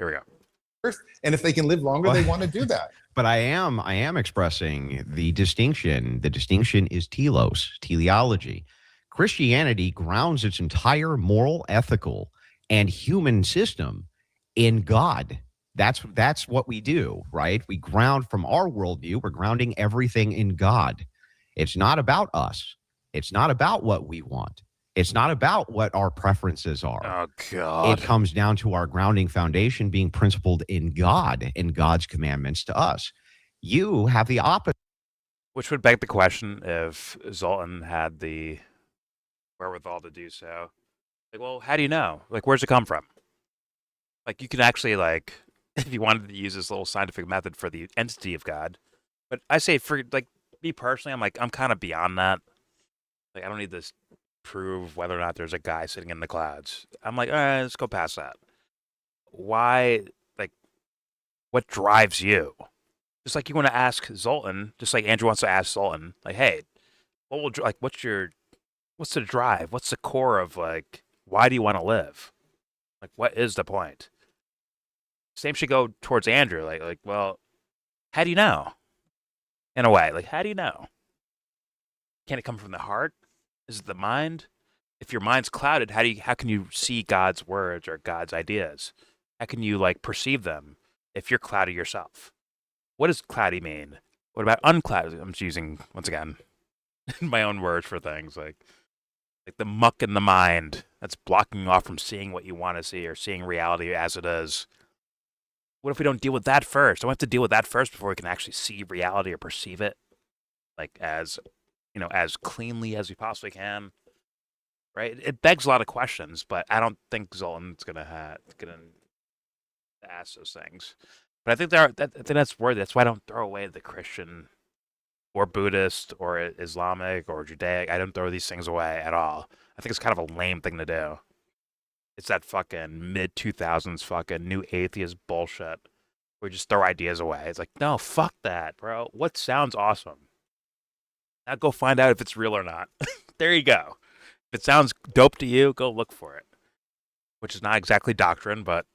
And if they can live longer, they want to do that. But I am expressing the distinction. The distinction is teleology. Christianity grounds its entire moral, ethical, and human system in God. That's what we do, right? We ground from our worldview. We're grounding everything in God. It's not about us. It's not about what we want. It's not about what our preferences are. Oh, God. It comes down to our grounding foundation being principled in God and God's commandments to us. You have the opposite. Which would beg the question if Zoltan had the wherewithal to do so. Like, well, how do you know? Like, where's it come from? Like, you can actually, like, if you wanted to use this little scientific method for the entity of God. But I say for, like, me personally, I'm kind of beyond that. Like, I don't need to prove whether or not there's a guy sitting in the clouds. I'm like, all right, let's go past that. Why, like, what drives you? Just like you want to ask Zoltan, just like Andrew wants to ask Zoltan, like, hey, what's the drive? What's the core of, like, why do you want to live? Like, what is the point? Same should go towards Andrew. Like, well, how do you know? In a way, like, how do you know? Can it come from the heart? Is it the mind? If your mind's clouded, how can you see God's words or God's ideas? How can you like perceive them if you're cloudy yourself? What does cloudy mean? What about unclouded? I'm just using once again my own words for things like the muck in the mind that's blocking you off from seeing what you want to see or seeing reality as it is. What if we don't deal with that first? Don't we have to deal with that first before we can actually see reality or perceive it, like as as cleanly as we possibly can? Right? It begs a lot of questions, but I don't think Zoltan's gonna ask those things. But I think I think that's worthy. That's why I don't throw away the Christian or Buddhist or Islamic or Judaic. I don't throw these things away at all. I think it's kind of a lame thing to do. It's that fucking mid 2000s fucking new atheist bullshit. We just throw ideas away. It's like, no, fuck that, bro. What sounds awesome? Now go find out if it's real or not. There you go. If it sounds dope to you, go look for it. Which is not exactly doctrine, but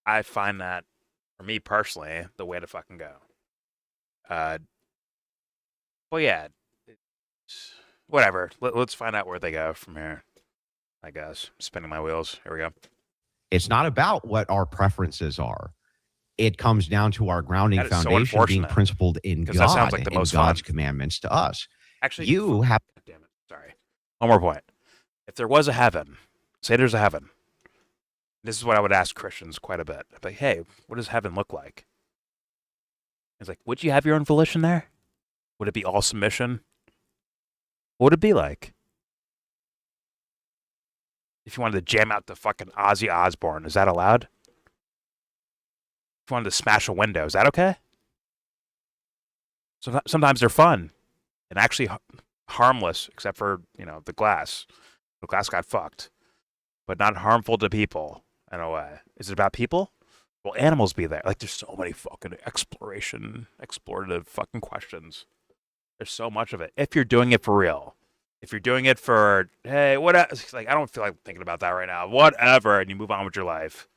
I find that, for me personally, the way to fucking go. Well, yeah. Whatever. Let's find out where they go from here. I guess. Spinning my wheels. Here we go. It's not about what our preferences are. It comes down to our grounding foundation being principled in God that sounds like the and most God's fun. commandments to us. Actually, you have. Damn it. Sorry. One more point. If there was a heaven, say there's a heaven. This is what I would ask Christians quite a bit. I'd be like, hey, what does heaven look like? It's like, would you have your own volition there? Would it be all submission? What would it be like? If you wanted to jam out the fucking Ozzy Osbourne, is that allowed? If you wanted to smash a window, is that okay? So sometimes they're fun and actually harmless, except for, the glass. The glass got fucked, but not harmful to people in a way. Is it about people? Will animals be there? Like, there's so many fucking explorative fucking questions. There's so much of it. If you're doing it for real. If you're doing it for, hey, what? Like, I don't feel like thinking about that right now. Whatever, and you move on with your life.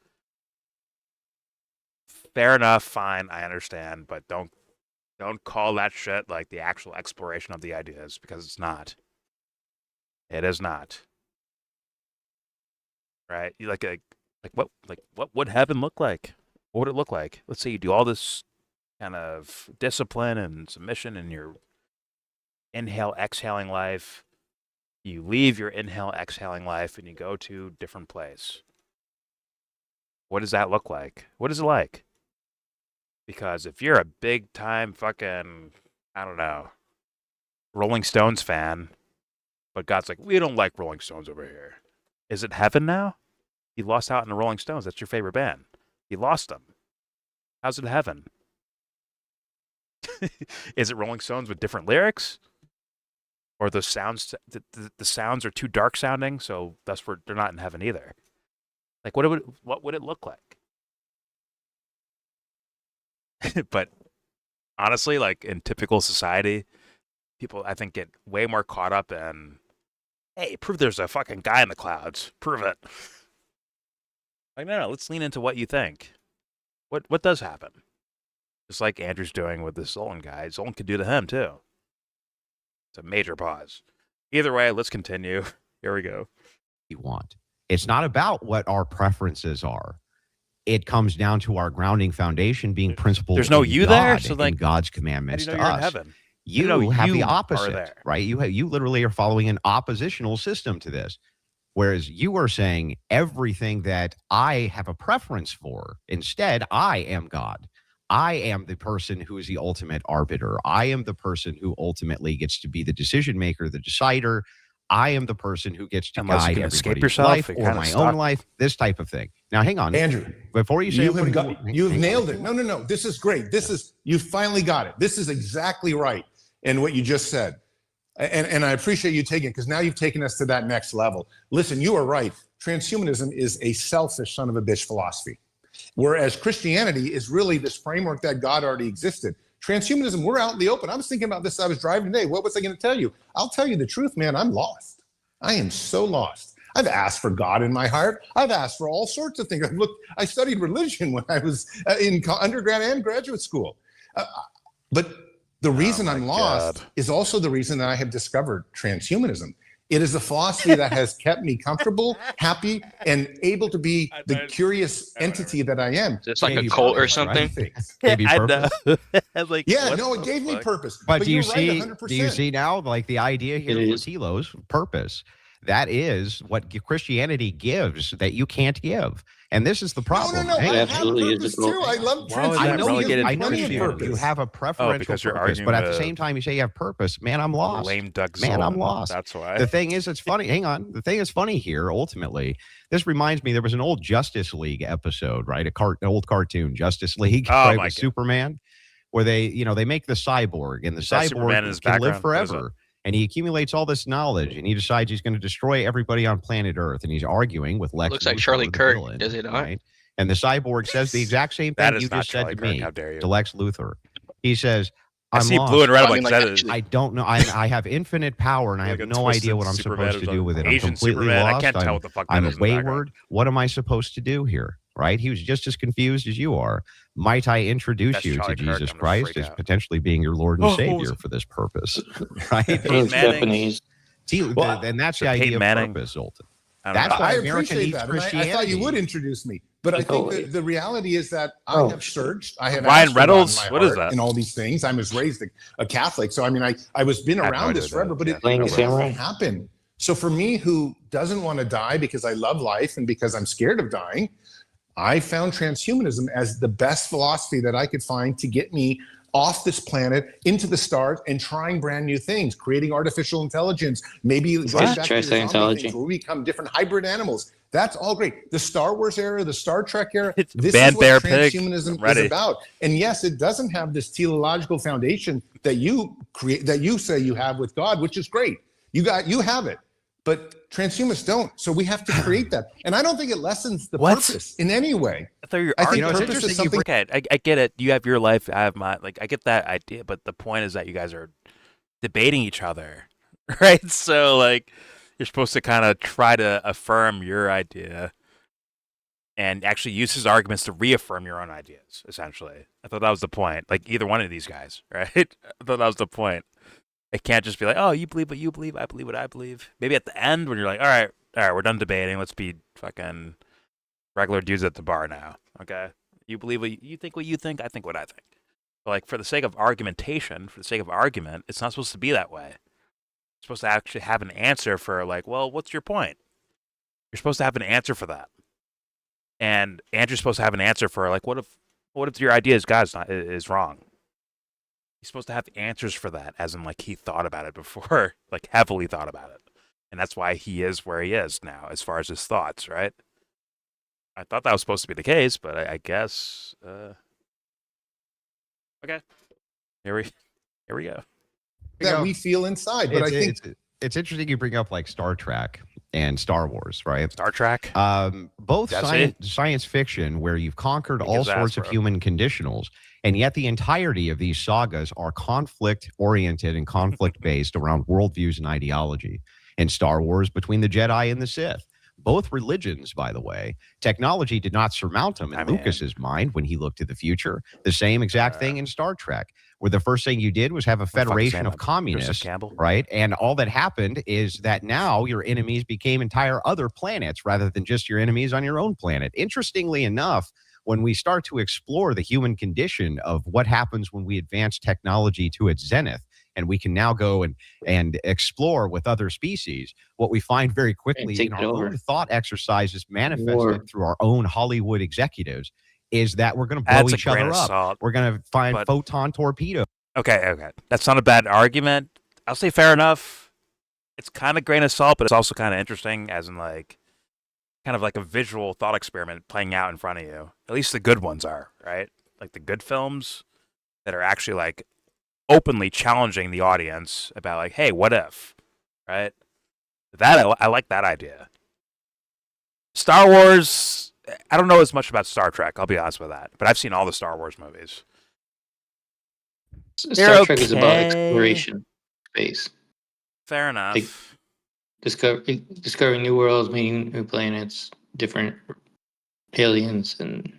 Fair enough, fine, I understand, but don't call that shit like the actual exploration of the ideas, because it's not. It is not. Right? You like what would heaven look like? What would it look like? Let's say you do all this kind of discipline and submission in your inhale exhaling life. You leave your inhale exhaling life and you go to a different place. What does that look like? What is it like? Because if you're a big time fucking, I don't know, Rolling Stones fan, but God's like, we don't like Rolling Stones over here. Is it heaven now? You lost out on the Rolling Stones. That's your favorite band. You lost them. How's it heaven? Is it Rolling Stones with different lyrics? Or the sounds, the sounds are too dark sounding, so thus they're not in heaven either. Like, what would it look like? But honestly, like in typical society, people I think get way more caught up in, hey, prove there's a fucking guy in the clouds. Prove it. Like, no, let's lean into what you think. What does happen? Just like Andrew's doing with this Zoltan guy. Zoltan could do to him too. It's a major pause. Either way, let's continue. Here we go. You want. It's not about what our preferences are. It comes down to our grounding foundation being principled. There's no in you God, there, so like in God's commandments how do you to know you're us. in heaven? You have you the are opposite, there. right? You literally are following an oppositional system to this. Whereas you are saying everything that I have a preference for. Instead, I am God. I am the person who is the ultimate arbiter. I am the person who ultimately gets to be the decision maker, the decider. I am the person who gets to Unless you guide can escape everybody's yourself, life you're or kinda my stuck. own life, this type of thing. Now, hang on. Andrew, Before you say you've nailed it. No. This is great. You finally got it. This is exactly right. And what you just said. And I appreciate you taking it because now you've taken us to that next level. Listen, you are right. Transhumanism is a selfish son of a bitch philosophy. Whereas Christianity is really this framework that God already existed. Transhumanism, we're out in the open. I was thinking about this. I was driving today. What was I going to tell you? I'll tell you the truth, man. I'm lost. I am so lost. I've asked for God in my heart. I've asked for all sorts of things. I studied religion when I was in undergrad and graduate school. But the reason I'm lost is also the reason that I have discovered transhumanism. It is a philosophy that has kept me comfortable, happy, and able to be the curious entity that I am. It's like a cult or something. Gave you purpose. Like, Yeah, no, it gave me purpose. But do you you're see? right, 100%. Do you see now? Like the idea here for Telos, purpose. That is what Christianity gives that you can't give, and this is the problem. No. Right? I absolutely have purpose too. I love transhumanism. I know relegated you have a preferential because you're purpose, but at the arguing same time you say you have purpose. Man, I'm lost. Lame duck Man, Zoltan. I'm lost. That's why. The thing is, it's funny. Hang on. The thing is funny here. Ultimately, this reminds me. There was an old Justice League episode, right? An old cartoon, Justice League, right, with Superman, where they make the cyborg, and the cyborg can live forever. And he accumulates all this knowledge, and he decides he's going to destroy everybody on planet Earth. And he's arguing with Lex. Looks like Charlie Kirk, does it not? Right? And the cyborg says the exact same thing you just said to me, to Lex Luthor. He says, I see blue and red. I don't know. I have infinite power, and I have no idea what I'm supposed to do with it. I'm completely lost. I can't tell what the fuck I'm wayward. What am I supposed to do here? Right? He was just as confused as you are. Might I introduce you to Jesus Christ as potentially being your Lord and Savior for this purpose? Right? Japanese. And that's the idea of purpose, Zoltan. That's why American eats Christianity. I thought you would introduce me, but I think the reality is that I have searched. I have Ryan Reynolds. What is that? And all these things. I was raised a Catholic, so I mean, I was been around this forever, but it hasn't happened. So for me, who doesn't want to die because I love life and because I'm scared of dying, I found transhumanism as the best philosophy that I could find to get me off this planet into the stars and trying brand new things, creating artificial intelligence, maybe going back to things where we become different hybrid animals. That's all great. The Star Wars era, the Star Trek era, this is what transhumanism is about. And yes, it doesn't have this teleological foundation that you create, that you say you have with God, which is great. You have it. But transhumanists don't. So we have to create that. And I don't think it lessens the purpose in any way. I think purpose is something. I get it. You have your life. I have mine. Like, I get that idea. But the point is that you guys are debating each other. right? So like you're supposed to kind of try to affirm your idea and actually use his arguments to reaffirm your own ideas, essentially. I thought that was the point. Like either one of these guys, right? I thought that was the point. It can't just be like, oh, you believe what you believe, I believe what I believe. Maybe at the end when you're like, all right, we're done debating. Let's be fucking regular dudes at the bar now. Okay? You believe what you think what you think, I think what I think. But like for the sake of argumentation, for the sake of argument, it's not supposed to be that way. You're supposed to actually have an answer for like, well, what's your point? You're supposed to have an answer for that. And Andrew's supposed to have an answer for like, what if your idea is wrong? He's supposed to have answers for that, as in like he thought about it before, like heavily thought about it, and that's why he is where he is now, as far as his thoughts. Right? I thought that was supposed to be the case, but I guess. Okay, here we go. That we feel inside, but I think it's interesting you bring up like Star Trek and Star Wars, right? Star Trek. Both science fiction, where you've conquered all sorts of human conditionals, and yet the entirety of these sagas are conflict-oriented and conflict-based around worldviews and ideology. In Star Wars, between the Jedi and the Sith. Both religions, by the way, technology did not surmount them in Lucas's mind when he looked to the future. The same exact thing in Star Trek, where the first thing you did was have a federation of communists, right? And all that happened is that now your enemies became entire other planets rather than just your enemies on your own planet. Interestingly enough, when we start to explore the human condition of what happens when we advance technology to its zenith, and we can now go and explore with other species, what we find very quickly in our own thought exercises manifested through our own Hollywood executives is that we're going to blow each other up. We're going to find photon torpedoes. Okay. That's not a bad argument. I'll say fair enough. It's kind of grain of salt, but it's also kind of interesting, as in like kind of like a visual thought experiment playing out in front of you. At least the good ones are, right? Like the good films that are actually like openly challenging the audience about like, hey, what if, right? That I like that idea. Star Wars, I don't know as much about Star Trek, I'll be honest with that, but I've seen all the Star Wars movies. Star Trek is about exploration, space. Fair enough. Like discovering new worlds, meeting new planets, different aliens, and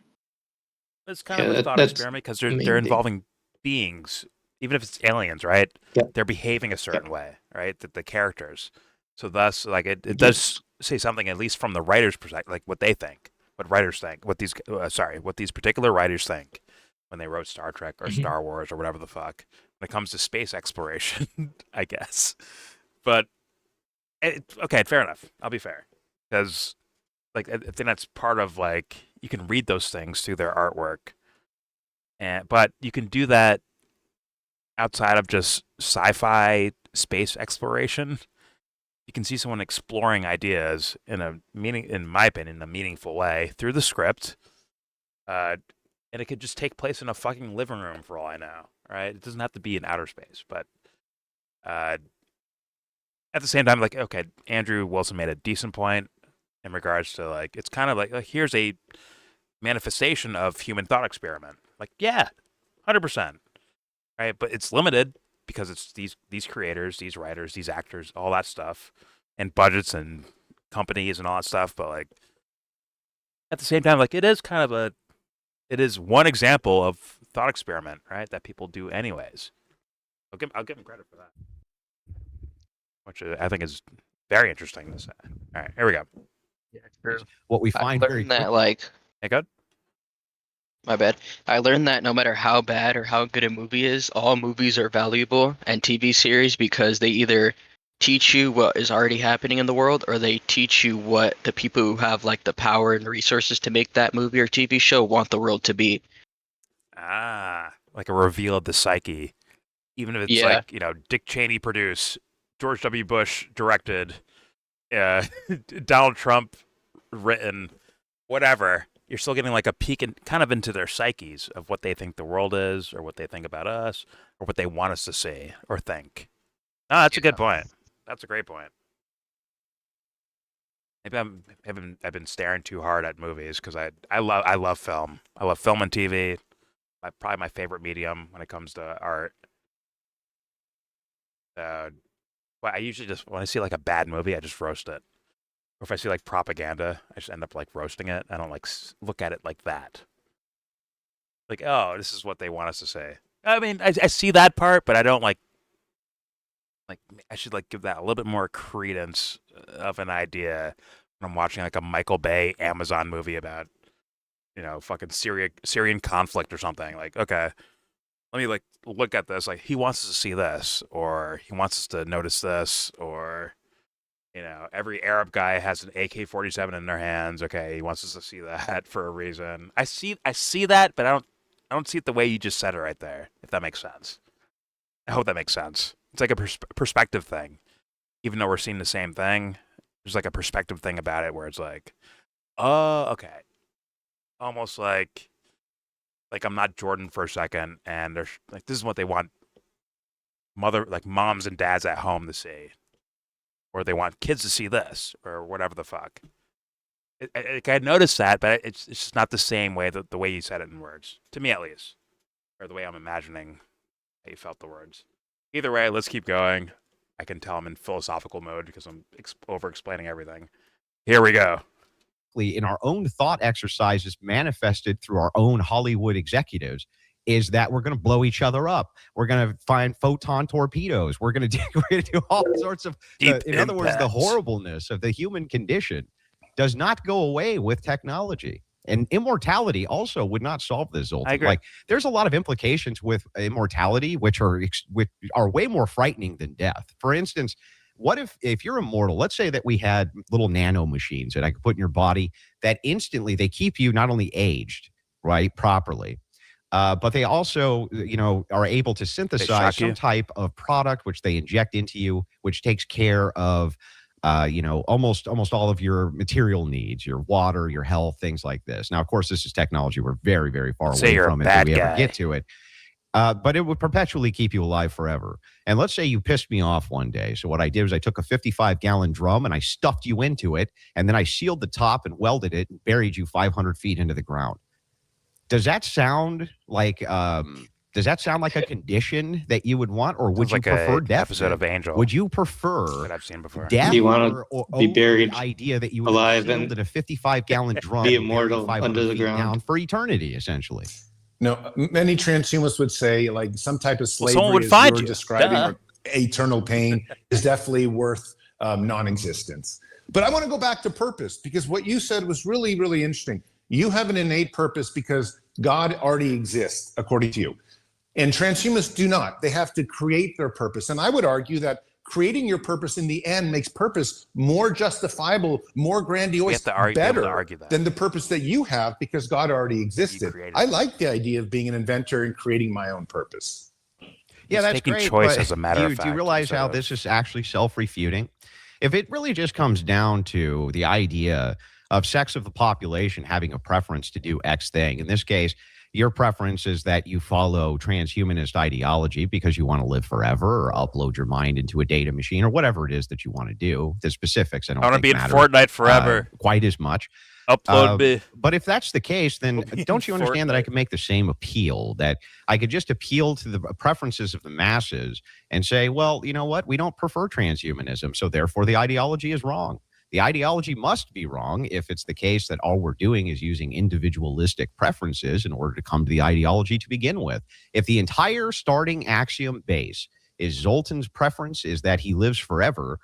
it's kind of a thought experiment because they're involving beings. Even if it's aliens, right? Yeah. They're behaving a certain way, right? The characters. So thus, like it does say something, at least from the writer's perspective, like what they think, what writers think, what these particular writers think when they wrote Star Trek or Star Wars or whatever the fuck when it comes to space exploration, I guess. But okay, fair enough. I'll be fair, because like I think that's part of like you can read those things through their artwork, but you can do that outside of just sci-fi space exploration. You can see someone exploring ideas in my opinion, a meaningful way through the script. And it could just take place in a fucking living room for all I know, right? It doesn't have to be in outer space, but at the same time, like, okay, Andrew Wilson made a decent point in regards to like, it's kind of like here's a manifestation of human thought experiment. Like, yeah, 100%. Right, but it's limited because it's these creators, these writers, these actors, all that stuff, and budgets and companies and all that stuff. But like at the same time, like it is one example of thought experiment, right? That people do anyways. I'll give them credit for that, which I think is very interesting to say. All right, here we go. Yeah, true. What we find very quickly, like, hey, good. My bad. I learned that no matter how bad or how good a movie is, all movies are valuable and TV series because they either teach you what is already happening in the world or they teach you what the people who have like the power and resources to make that movie or TV show want the world to be. Like a reveal of the psyche. Even if it's like, Dick Cheney produced, George W. Bush directed, Donald Trump written, whatever. You're still getting like a peek kind of into their psyches of what they think the world is, or what they think about us, or what they want us to see or think. No, that's a good point. That's a great point. Maybe I've been staring too hard at movies because I love film. I love film and TV. Probably my favorite medium when it comes to art. Well, I usually just when I see like a bad movie, I just roast it. Or if I see like propaganda, I just end up like roasting it. I don't like look at it like that. Like, oh, this is what they want us to say. I mean, I see that part, but I don't like I should like give that a little bit more credence of an idea when I'm watching like a Michael Bay Amazon movie about, fucking Syrian conflict or something. Like, okay, let me like look at this. Like, he wants us to see this, or he wants us to notice this, or every Arab guy has an AK-47 in their hands. Okay, he wants us to see that for a reason. I see that, but I don't see it the way you just said it right there. If that makes sense. I hope that makes sense. It's like a perspective thing. Even though we're seeing the same thing, there's like a perspective thing about it where it's like, oh, okay. Almost like I'm not Jordan for a second, and they're like, this is what they want moms and dads at home to see. Or they want kids to see this, or whatever the fuck. I noticed that, but it's just not the same way, the way you said it in words. To me, at least. Or the way I'm imagining how you felt the words. Either way, let's keep going. I can tell I'm in philosophical mode because I'm over-explaining everything. Here we go. In our own thought exercises manifested through our own Hollywood executives is that we're going to blow each other up. We're going to find photon torpedoes. We're going to do all sorts of, in other words, the horribleness of the human condition does not go away with technology. And immortality also would not solve this, Zoltan. I agree. Like, there's a lot of implications with immortality, which are way more frightening than death. For instance, what if you're immortal? Let's say that we had little nano machines that I could put in your body that instantly they keep you not only aged, right, properly, but they also, are able to synthesize some type of product which they inject into you, which takes care of almost all of your material needs, your water, your health, things like this. Now, of course, this is technology we're very, very far away from it if we ever get to it. But it would perpetually keep you alive forever. And let's say you pissed me off one day. So what I did was I took a 55-gallon drum and I stuffed you into it, and then I sealed the top and welded it and buried you 500 feet into the ground. Does that sound like a condition that you would want, or would you prefer death? Episode of Angel. Would you prefer that I've seen before? Death? Do you want to be buried the idea that you would alive be sealed in a 55-gallon drum, be immortal under the ground down for eternity, essentially? No, many transhumanists would say like some type of slavery, someone would as find you're you. describing, Duh. or eternal pain is definitely worth non-existence. But I want to go back to purpose, because what you said was really, really interesting. You have an innate purpose because God already exists, according to you. And transhumanists do not. They have to create their purpose. And I would argue that creating your purpose in the end makes purpose more justifiable, more grandiose, better than the purpose that you have, because God already existed. I like the idea of being an inventor and creating my own purpose. Yeah, that's taking great. choice but as a matter of fact. Do you realize how this is actually self-refuting? If it really just comes down to the idea of sex of the population having a preference to do X thing, in this case, your preference is that you follow transhumanist ideology because you want to live forever, or upload your mind into a data machine, or whatever it is that you want to do. The specifics, I want to be in Fortnite forever. Quite as much. Upload me. But if that's the case, then don't you understand that I could make the same appeal, that I could just appeal to the preferences of the masses and say, well, you know what? We don't prefer transhumanism, so therefore the ideology is wrong. The ideology must be wrong if it's the case that all we're doing is using individualistic preferences in order to come to the ideology to begin with. If the entire starting axiom base is Zoltan's preference is that he lives forever,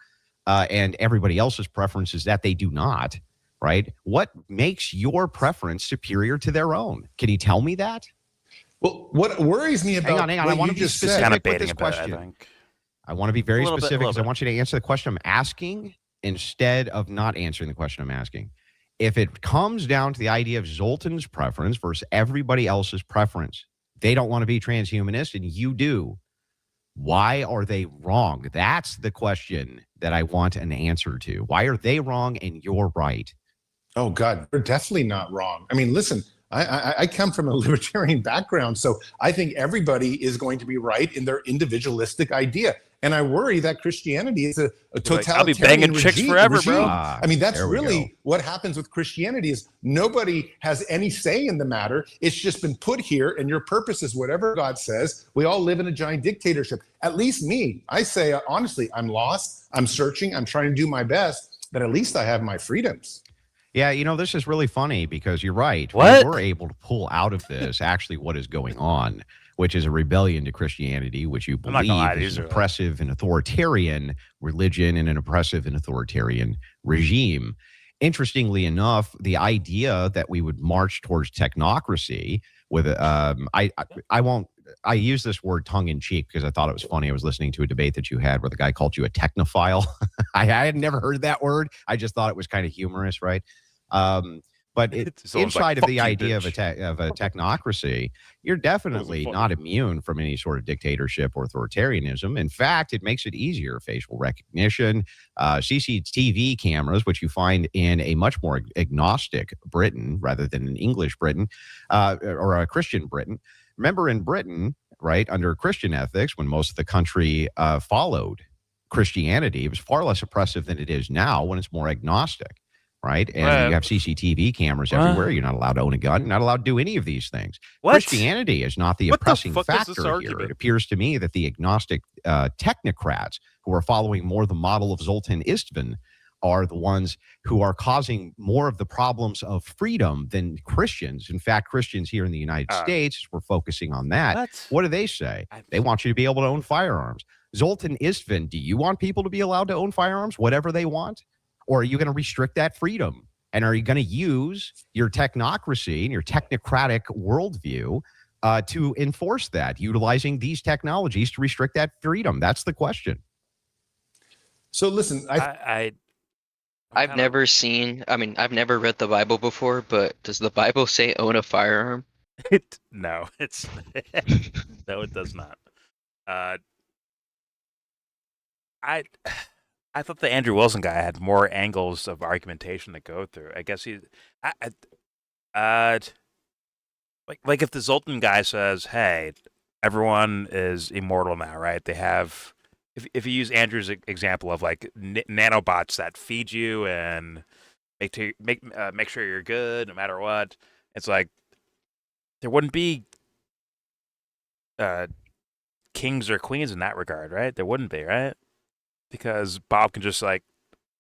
and everybody else's preference is that they do not, right? What makes your preference superior to their own? Can you tell me that? Well, what worries me about hang on. I want to be specific with this question. I think. I want to be very specific because I want you to answer the question I'm asking instead of not answering the question I'm asking. If it comes down to the idea of Zoltan's preference versus everybody else's preference, they don't want to be transhumanist and you do. Why are they wrong? That's the question that I want an answer to. Why are they wrong and you're right? Oh, God, they're definitely not wrong. I mean, listen, I come from a libertarian background, so I think everybody is going to be right in their individualistic idea. And I worry that Christianity is a totalitarian I'll be banging regime, chicks forever, regime. bro. I mean, that's really what happens with Christianity is nobody has any say in the matter. It's just been put here, and your purpose is whatever God says. We all live in a giant dictatorship. At least me, I say, honestly, I'm lost. I'm searching. I'm trying to do my best, but at least I have my freedoms. Yeah, you know, this is really funny because you're right. What? We were able to pull out of this actually what is going on, which is a rebellion to Christianity, which you believe is an oppressive and authoritarian religion and an oppressive and authoritarian regime. Interestingly enough, the idea that we would march towards technocracy with I use this word tongue in cheek because I thought it was funny. I was listening to a debate that you had where the guy called you a technophile. I had never heard that word. I just thought it was kind of humorous, right? But inside of the idea of a technocracy, you're definitely not immune from any sort of dictatorship or authoritarianism. In fact, it makes it easier. Facial recognition, CCTV cameras, which you find in a much more agnostic Britain rather than an English Britain or a Christian Britain. Remember in Britain, right, under Christian ethics, when most of the country followed Christianity, it was far less oppressive than it is now when it's more agnostic. Right. And you have CCTV cameras everywhere. You're not allowed to own a gun. You're not allowed to do any of these things. Christianity is not the oppressing factor here. It appears to me that the agnostic technocrats who are following more the model of Zoltan Istvan are the ones who are causing more of the problems of freedom than Christians. In fact, Christians here in the United States, we're focusing on that. What do they say? They want you to be able to own firearms. Zoltan Istvan, do you want people to be allowed to own firearms, whatever they want? Or are you going to restrict that freedom? And are you going to use your technocracy and your technocratic worldview to enforce that, utilizing these technologies to restrict that freedom? That's the question. So listen, I've never read the Bible before, but does the Bible say own a firearm? No, no, it does not. I thought the Andrew Wilson guy had more angles of argumentation to go through. I guess like if the Zoltan guy says, "Hey, everyone is immortal now, right?" They have, if you use Andrew's example of like nanobots that feed you and make sure you're good no matter what, it's like there wouldn't be kings or queens in that regard, right? There wouldn't be, right? Because Bob can just like,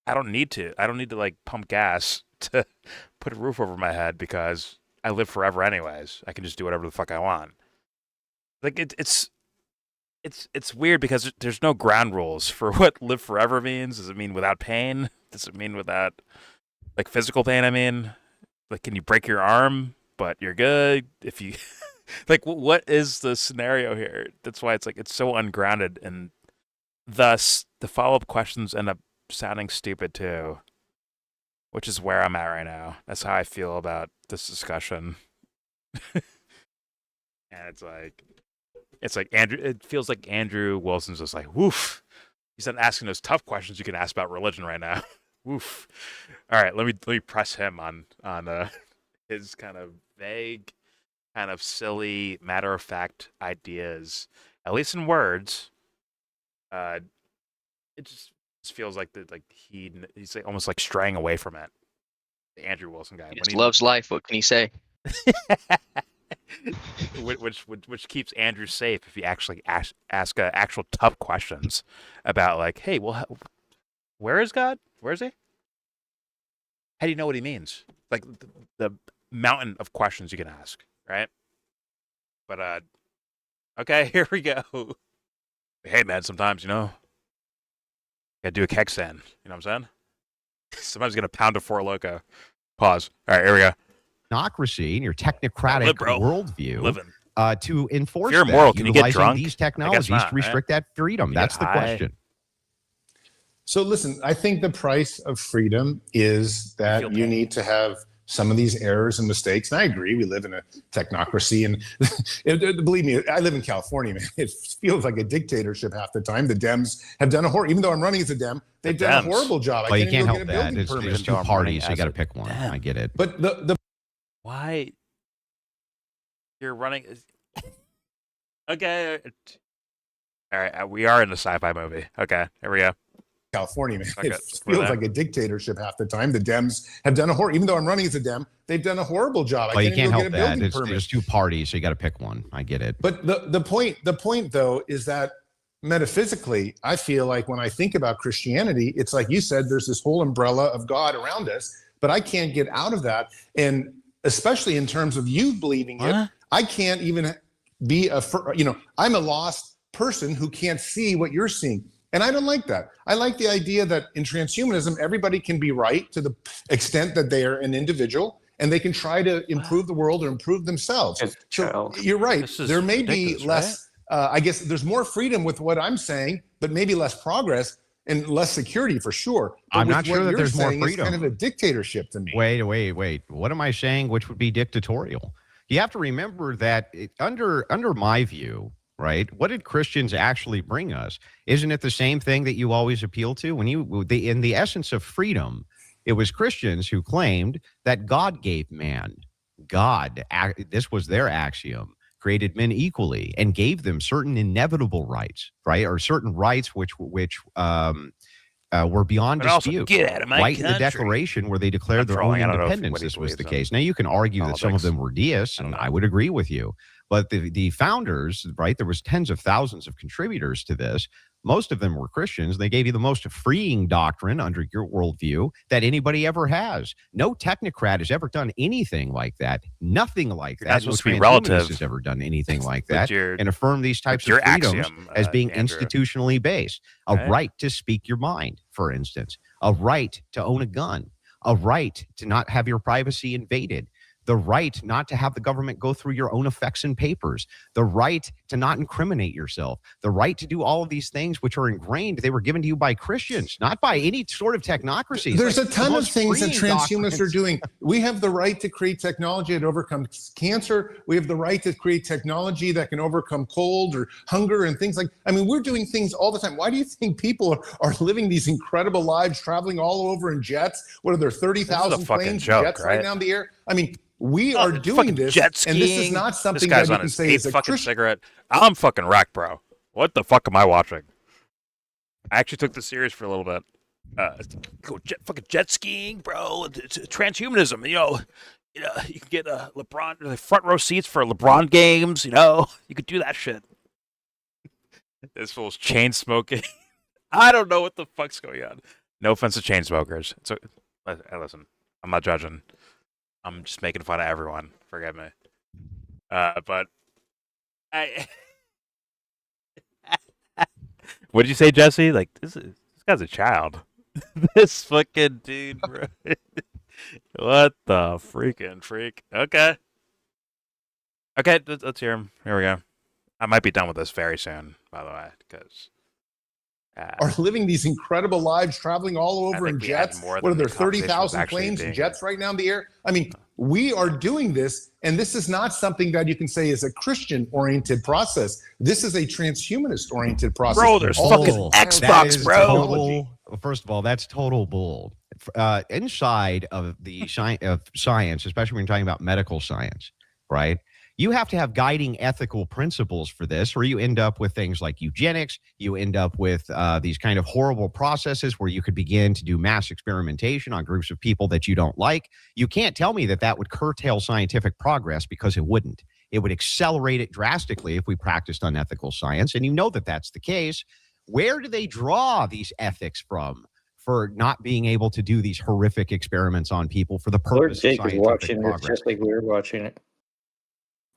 I don't need to like pump gas to put a roof over my head because I live forever anyways. I can just do whatever the fuck I want. Like it's weird because there's no ground rules for what live forever means. Does it mean without pain? Does it mean without like physical pain? I mean, like, can you break your arm but you're good if you like? What is the scenario here? That's why it's like it's so ungrounded, and thus the follow-up questions end up sounding stupid too, which is where I'm at right now. That's how I feel about this discussion. And it's like Andrew. It feels like Andrew Wilson's just like, woof. He's not asking those tough questions you can ask about religion right now. Woof. All right, let me press him on his kind of vague, kind of silly, matter-of-fact ideas, at least in words. It just feels like he's like almost like straying away from it. The Andrew Wilson guy. He just loves life. What can he say? which keeps Andrew safe if you actually ask actual tough questions about like, hey, well, where is God? Where is he? How do you know what he means? Like the mountain of questions you can ask, right? But okay, here we go. Hey man, sometimes gotta do a keg stand. You know what I'm saying? Somebody's gonna pound a Four Loko. Pause. All right, here we go. Democracy and your technocratic worldview to enforce if you're immoral, can you get drunk? These technologies to restrict that freedom. That's the question. So listen, I think the price of freedom is that you need to have some of these errors and mistakes. And I agree, we live in a technocracy. And believe me, I live in California, man. It feels like a dictatorship half the time. The Dems have done even though I'm running as a Dem, they've done a horrible job. Well, you can't help that. There's two parties, so you got to pick one. I get it. But why you're running? Okay, All right, we are in a sci-fi movie. Okay, here we go. California, man. Okay, It feels like a dictatorship half the time. The Dems have done even though I'm running as a Dem, they've done a horrible job. Well, you can't help that. There's two parties, so you got to pick one. I get it. But the point though is that metaphysically, I feel like when I think about Christianity, it's like you said, there's this whole umbrella of God around us, but I can't get out of that. And especially in terms of you believing it, I can't even be I'm a lost person who can't see what you're seeing. And I don't like that. I like the idea that in transhumanism, everybody can be right to the extent that they are an individual and they can try to improve the world or improve themselves. So you're right. There may be less, I guess there's more freedom with what I'm saying, but maybe less progress and less security for sure. But I'm not sure that there's more freedom. It's kind of a dictatorship to me. Wait. What am I saying? Which would be dictatorial? You have to remember that under my view, right? What did Christians actually bring us? Isn't it the same thing that you always appeal to? When in the essence of freedom, it was Christians who claimed that God gave man. God, this was their axiom, created men equally and gave them certain inevitable rights, right? Or certain rights which were beyond dispute. Get out of my right in the Declaration where they declared their own independence, this was the case. Now, you can argue that some of them were deists, and I would agree with you. But the founders, right, there was tens of thousands of contributors to this. Most of them were Christians. They gave you the most freeing doctrine under your worldview that anybody ever has. No technocrat has ever done anything like that. Nothing like that. No transhumanist has ever done anything like that and affirmed these types of freedoms as being institutionally based. A right to speak your mind, for instance. A right to own a gun. A right to not have your privacy invaded. The right not to have the government go through your own effects and papers, the right to not incriminate yourself, the right to do all of these things which are ingrained. They were given to you by Christians, not by any sort of technocracy. There's a ton of things that transhumanists are doing. We have the right to create technology that overcomes cancer. We have the right to create technology that can overcome cold or hunger and things like, I mean, we're doing things all the time. Why do you think people are living these incredible lives, traveling all over in jets? What are there, 30,000 planes, jets right now in the air? I mean, we are doing this, and this is not something that you can say is a fucking cigarette. I'm fucking wrecked, bro. What the fuck am I watching? I actually took this serious for a little bit. Go fucking jet skiing, bro. It's transhumanism. You can get LeBron front row seats for LeBron games. You could do that shit. This fool's chain smoking. I don't know what the fuck's going on. No offense to chain smokers. Listen, I'm not judging. I'm just making fun of everyone. Forgive me. But what did you say, Jesse? Like this guy's a child. This fucking dude, bro. What the freaking freak? Okay, let's hear him. Here we go. I might be done with this very soon, by the way, because are living these incredible lives, traveling all over in jets. What are there, 30,000 planes and jets right now in the air? I mean, we are doing this, and this is not something that you can say is a Christian-oriented process. This is a transhumanist-oriented process. Bro, there's fucking Xbox, bro. First of all, that's total bull. Inside of the science, especially when you're talking about medical science, right? You have to have guiding ethical principles for this, or you end up with things like eugenics. You end up with these kind of horrible processes where you could begin to do mass experimentation on groups of people that you don't like. You can't tell me that would curtail scientific progress, because it wouldn't. It would accelerate it drastically if we practiced unethical science, and you know that that's the case. Where do they draw these ethics from for not being able to do these horrific experiments on people for the purpose of scientific progress? Lord Jake is watching it just like we were watching it.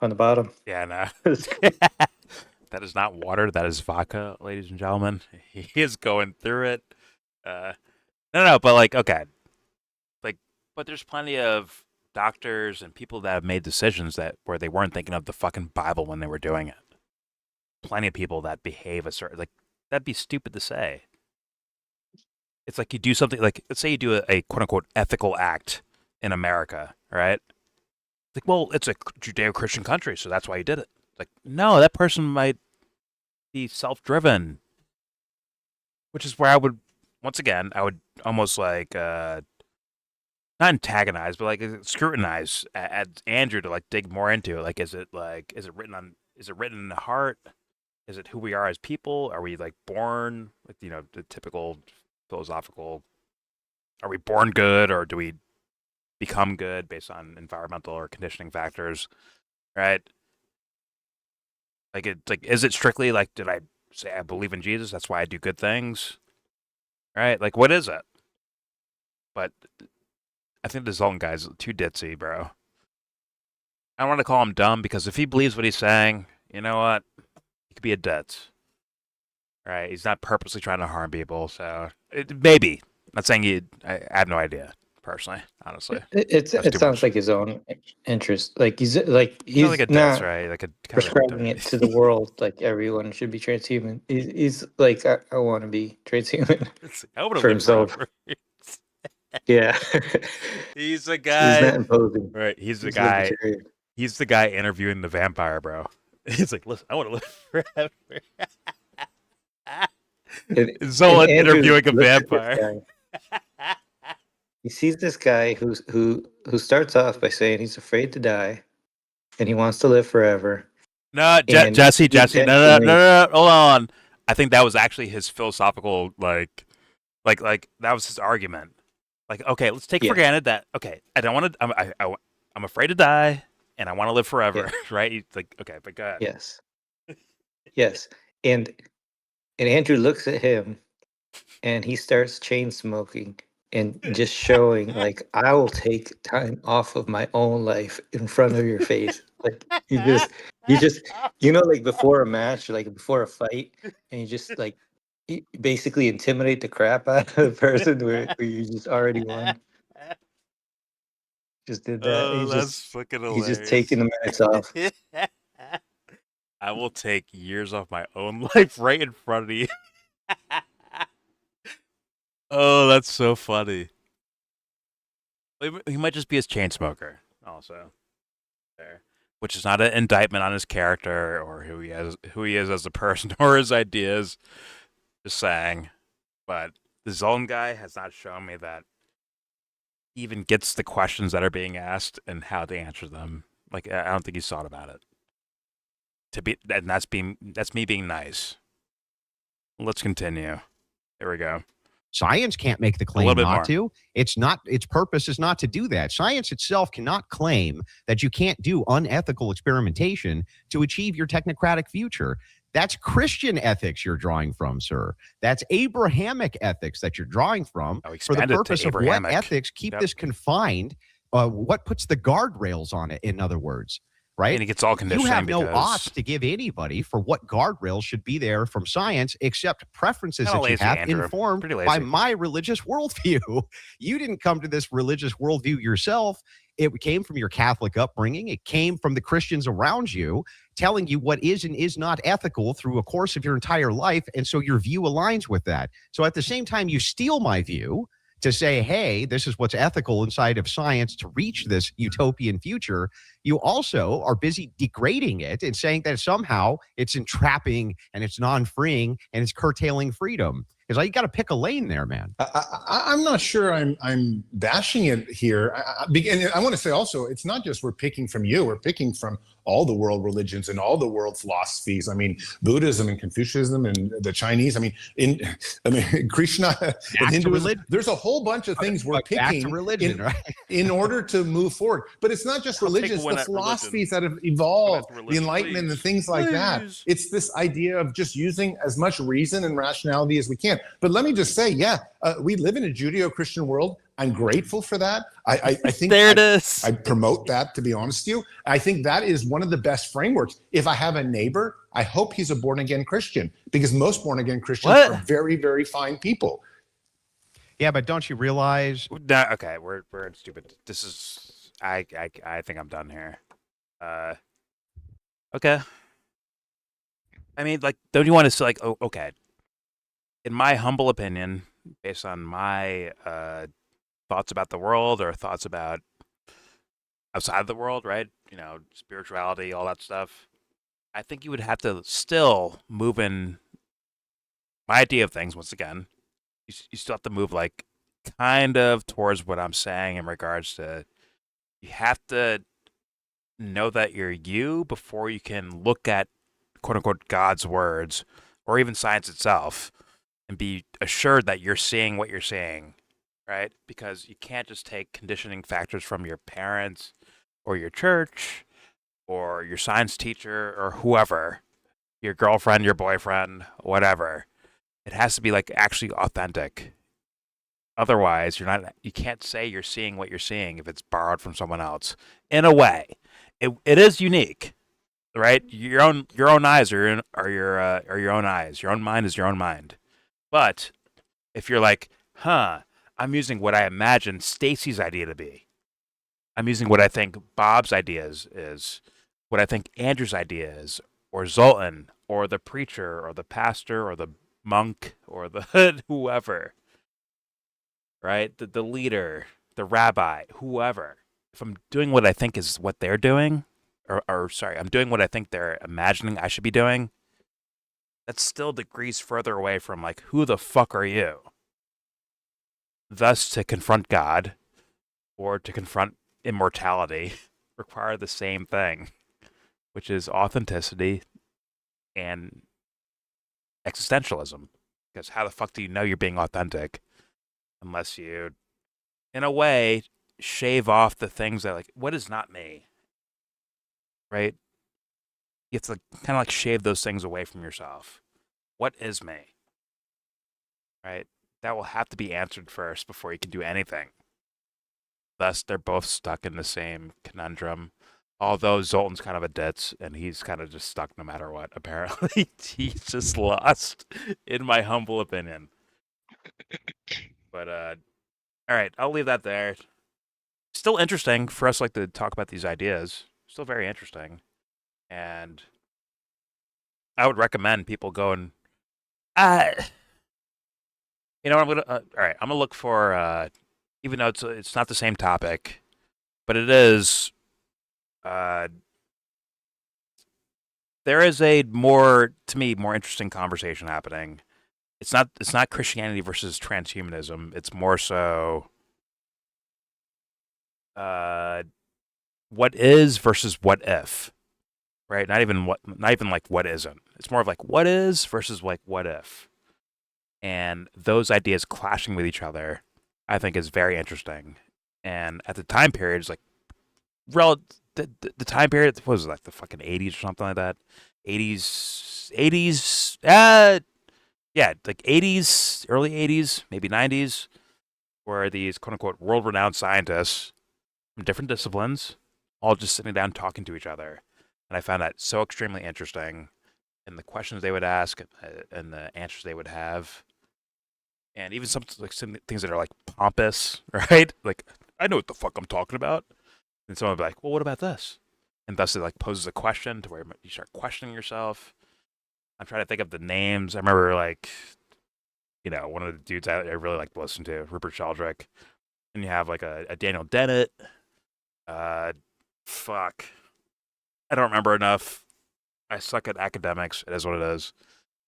On the bottom. Yeah, no. That is not water. That is vodka, ladies and gentlemen. He is going through it. No, but okay. But there's plenty of doctors and people that have made decisions where they weren't thinking of the fucking Bible when they were doing it. Plenty of people that behave a certain, that'd be stupid to say. It's like you do something, let's say you do a quote unquote ethical act in America, right? Well, it's a Judeo-Christian country, so that's why he did it. No, that person might be self-driven, which is where I would almost not antagonize, but scrutinize at Andrew to dig more into it. Is it written in the heart? is it who we are as people? Are we like born with, the typical philosophical, are we born good or do we become good based on environmental or conditioning factors, right? Like is it strictly like, did I say I believe in Jesus, that's why I do good things, right? Like what is it? But I think the Zoltan guy's too ditzy, bro. I don't want to call him dumb because if he believes what he's saying, you know what? He could be a ditz, right? He's not purposely trying to harm people, so maybe. I'm not saying he. I have no idea personally, honestly. It sounds like his own interest. Like he's Sounds like a ditz, not right? Like a prescribing it to the world. Like everyone should be transhuman. He's like I want to be transhuman I want to for live himself. forever. Yeah, He's a he's guy, not imposing. right? He's the He's guy. libertarian. He's the guy interviewing the vampire, bro. He's like, listen, I want to live forever. Zolan interviewing a vampire. He sees this guy who starts off by saying he's afraid to die, and he wants to live forever. No, Jesse, no, hold on. I think that was actually his philosophical, like that was his argument. Like, okay, let's take for granted that, okay, I don't want to, I'm afraid to die, and I want to live forever, right? He's like, okay, but go ahead. Yes, and Andrew looks at him, and he starts chain smoking and just showing like, I will take time off of my own life in front of your face. Like you just like before a match, like before a fight, and you just like basically intimidate the crap out of the person where you just already won. Just did that. Oh, that's fucking hilarious. He's just taking the minutes off. I will take years off my own life right in front of you. Oh, that's so funny. He might just be his chain smoker, also. There, which is not an indictment on his character or who he is as a person or his ideas. Just saying. But the Zoltan guy has not shown me that he even gets the questions that are being asked and how to answer them. Like I don't think he's thought about it. And that's me being nice. Let's continue. There we go. Science can't make the claim not to. Its purpose is not to do that. Science itself cannot claim that you can't do unethical experimentation to achieve your technocratic future. That's Christian ethics you're drawing from, sir. That's Abrahamic ethics that you're drawing from for the purpose of what ethics keep this confined. What puts the guardrails on it, in other words. Right? And it gets all conditioning. You have no odds to give anybody for what guardrails should be there from science, except preferences that you have informed by my religious worldview. You didn't come to this religious worldview yourself. It came from your Catholic upbringing. It came from the Christians around you telling you what is and is not ethical through a course of your entire life. And so your view aligns with that. So at the same time, you steal my view to say, hey, this is what's ethical inside of science to reach this utopian future. You also are busy degrading it and saying that somehow it's entrapping and it's non-freeing and it's curtailing freedom. Because you got to pick a lane there, man. I'm not sure I'm bashing it here. And I want to say also, it's not just we're picking from you. We're picking from all the world religions and all the world philosophies. I mean, Buddhism and Confucianism and the Chinese. I mean, Krishna and Hinduism. There's a whole bunch of things we're picking in order to move forward. But it's not just religious. The philosophies that have evolved, the Enlightenment and things like that. It's this idea of just using as much reason and rationality as we can. But let me just say, we live in a Judeo-Christian world. I'm grateful for that. I think there it is. I promote that, to be honest with you. I think that is one of the best frameworks. If I have a neighbor, I hope he's a born-again Christian, because most born-again Christians are very, very fine people. Yeah, but don't you realize? Okay, we're stupid. This is I think I'm done here. Okay. I mean, like, don't you want to say, like, oh, okay. In my humble opinion, based on my thoughts about the world or thoughts about outside the world, right? Spirituality, all that stuff. I think you would have to still move in my idea of things. Once again, you still have to move like kind of towards what I'm saying in regards to you have to know that you're you before you can look at quote unquote God's words or even science itself and be assured that you're seeing what you're seeing, right? Because you can't just take conditioning factors from your parents or your church or your science teacher or whoever, your girlfriend, your boyfriend, whatever. It has to be like actually authentic. Otherwise, you can't say you're seeing what you're seeing if it's borrowed from someone else. In a way, it is unique, right? Your own eyes are your own eyes. Your own mind is your own mind. But if you're like, I'm using what I imagine Stacy's idea to be. I'm using what I think Bob's idea is, what I think Andrew's idea is, or Zoltan, or the preacher, or the pastor, or the monk, or the whoever, right? The leader, the rabbi, whoever. If I'm doing what I think is what they're doing, or sorry, I'm doing what I think they're imagining I should be doing, that's still degrees further away from like, who the fuck are you? Thus, to confront God or to confront immortality require the same thing, which is authenticity and existentialism. Because how the fuck do you know you're being authentic unless you, in a way, shave off the things that, like, what is not me? Right? You have to kind of like shave those things away from yourself. What is me? Right? That will have to be answered first before you can do anything. Thus, they're both stuck in the same conundrum. Although Zoltan's kind of a ditz, and he's kind of just stuck no matter what, apparently. He's just lost, in my humble opinion. But, all right, I'll leave that there. Still interesting for us like to talk about these ideas. Still very interesting. And I would recommend people go and... you know what, I'm going to... all right, I'm going to look for... even though it's not the same topic, but it is... there is a more interesting conversation happening. It's not Christianity versus transhumanism. It's more so what is versus what if, right? Not even like what isn't. It's more of like what is versus like what if, and those ideas clashing with each other, I think is very interesting. And at the time period, it's like the time period, what was it, like the fucking 80s or something like that? 80s, yeah, like 80s, early 80s, maybe 90s, where these quote unquote world renowned scientists from different disciplines all just sitting down talking to each other. And I found that so extremely interesting, and the questions they would ask and the answers they would have. And even some things that are like pompous, right? Like, I know what the fuck I'm talking about. And someone would be like, well, what about this? And thus it like poses a question to where you start questioning yourself. I'm trying to think of the names. I remember like, one of the dudes I really like to listen to, Rupert Sheldrake. And you have like a Daniel Dennett. Fuck. I don't remember enough. I suck at academics. It is what it is.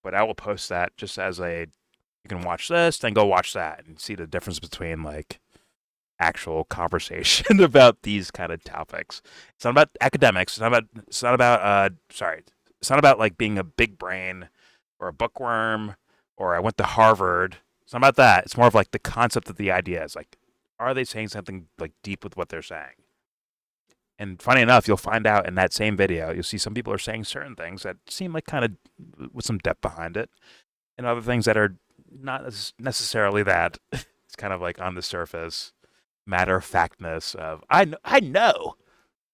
But I will post that just as you can watch this, then go watch that and see the difference between like actual conversation about these kind of topics. It's not about academics. It's not about like being a big brain or a bookworm or I went to Harvard. It's not about that. It's more of like the concept of the ideas. Like, are they saying something like deep with what they're saying? And funny enough, you'll find out in that same video, you'll see some people are saying certain things that seem like kind of with some depth behind it, and other things that are not necessarily that. It's kind of like on the surface, matter of factness of I know.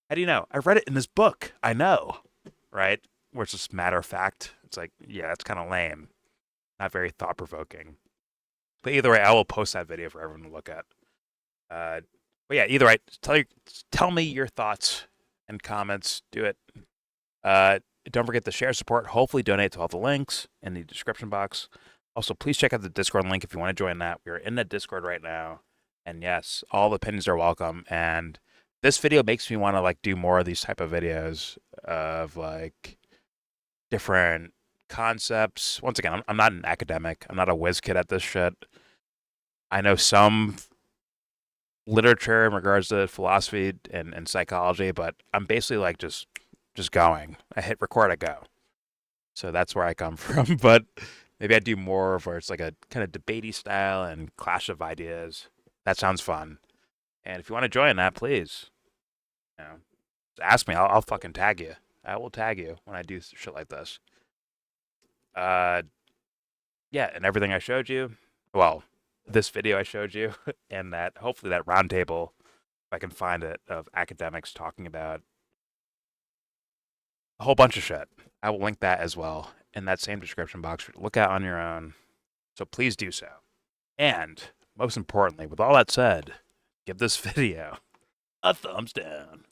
How do you know? I read it in this book. I know, right? Where it's just matter of fact. It's like, yeah, that's kind of lame, not very thought provoking. But either way, I will post that video for everyone to look at. But yeah, either way, tell me your thoughts and comments. Do it. Don't forget to share support. Hopefully donate to all the links in the description box. Also, please check out the Discord link if you want to join that. We're in that Discord right now. And yes, all opinions are welcome. And this video makes me want to like do more of these type of videos of like different concepts. Once again, I'm not an academic. I'm not a whiz kid at this shit. I know some literature in regards to philosophy and psychology, but I'm basically like just going. I hit record, I go. So that's where I come from. But maybe I do more of where it's like a kind of debatey style and clash of ideas. That sounds fun. And if you want to join that, please, you know, ask me. I'll fucking tag you. I will tag you when I do shit like this. Yeah, and everything I showed you, well, this video I showed you, and that hopefully that roundtable, if I can find it, of academics talking about a whole bunch of shit. I will link that as well in that same description box for you to look at on your own. So please do so. And most importantly, with all that said, give this video a thumbs down.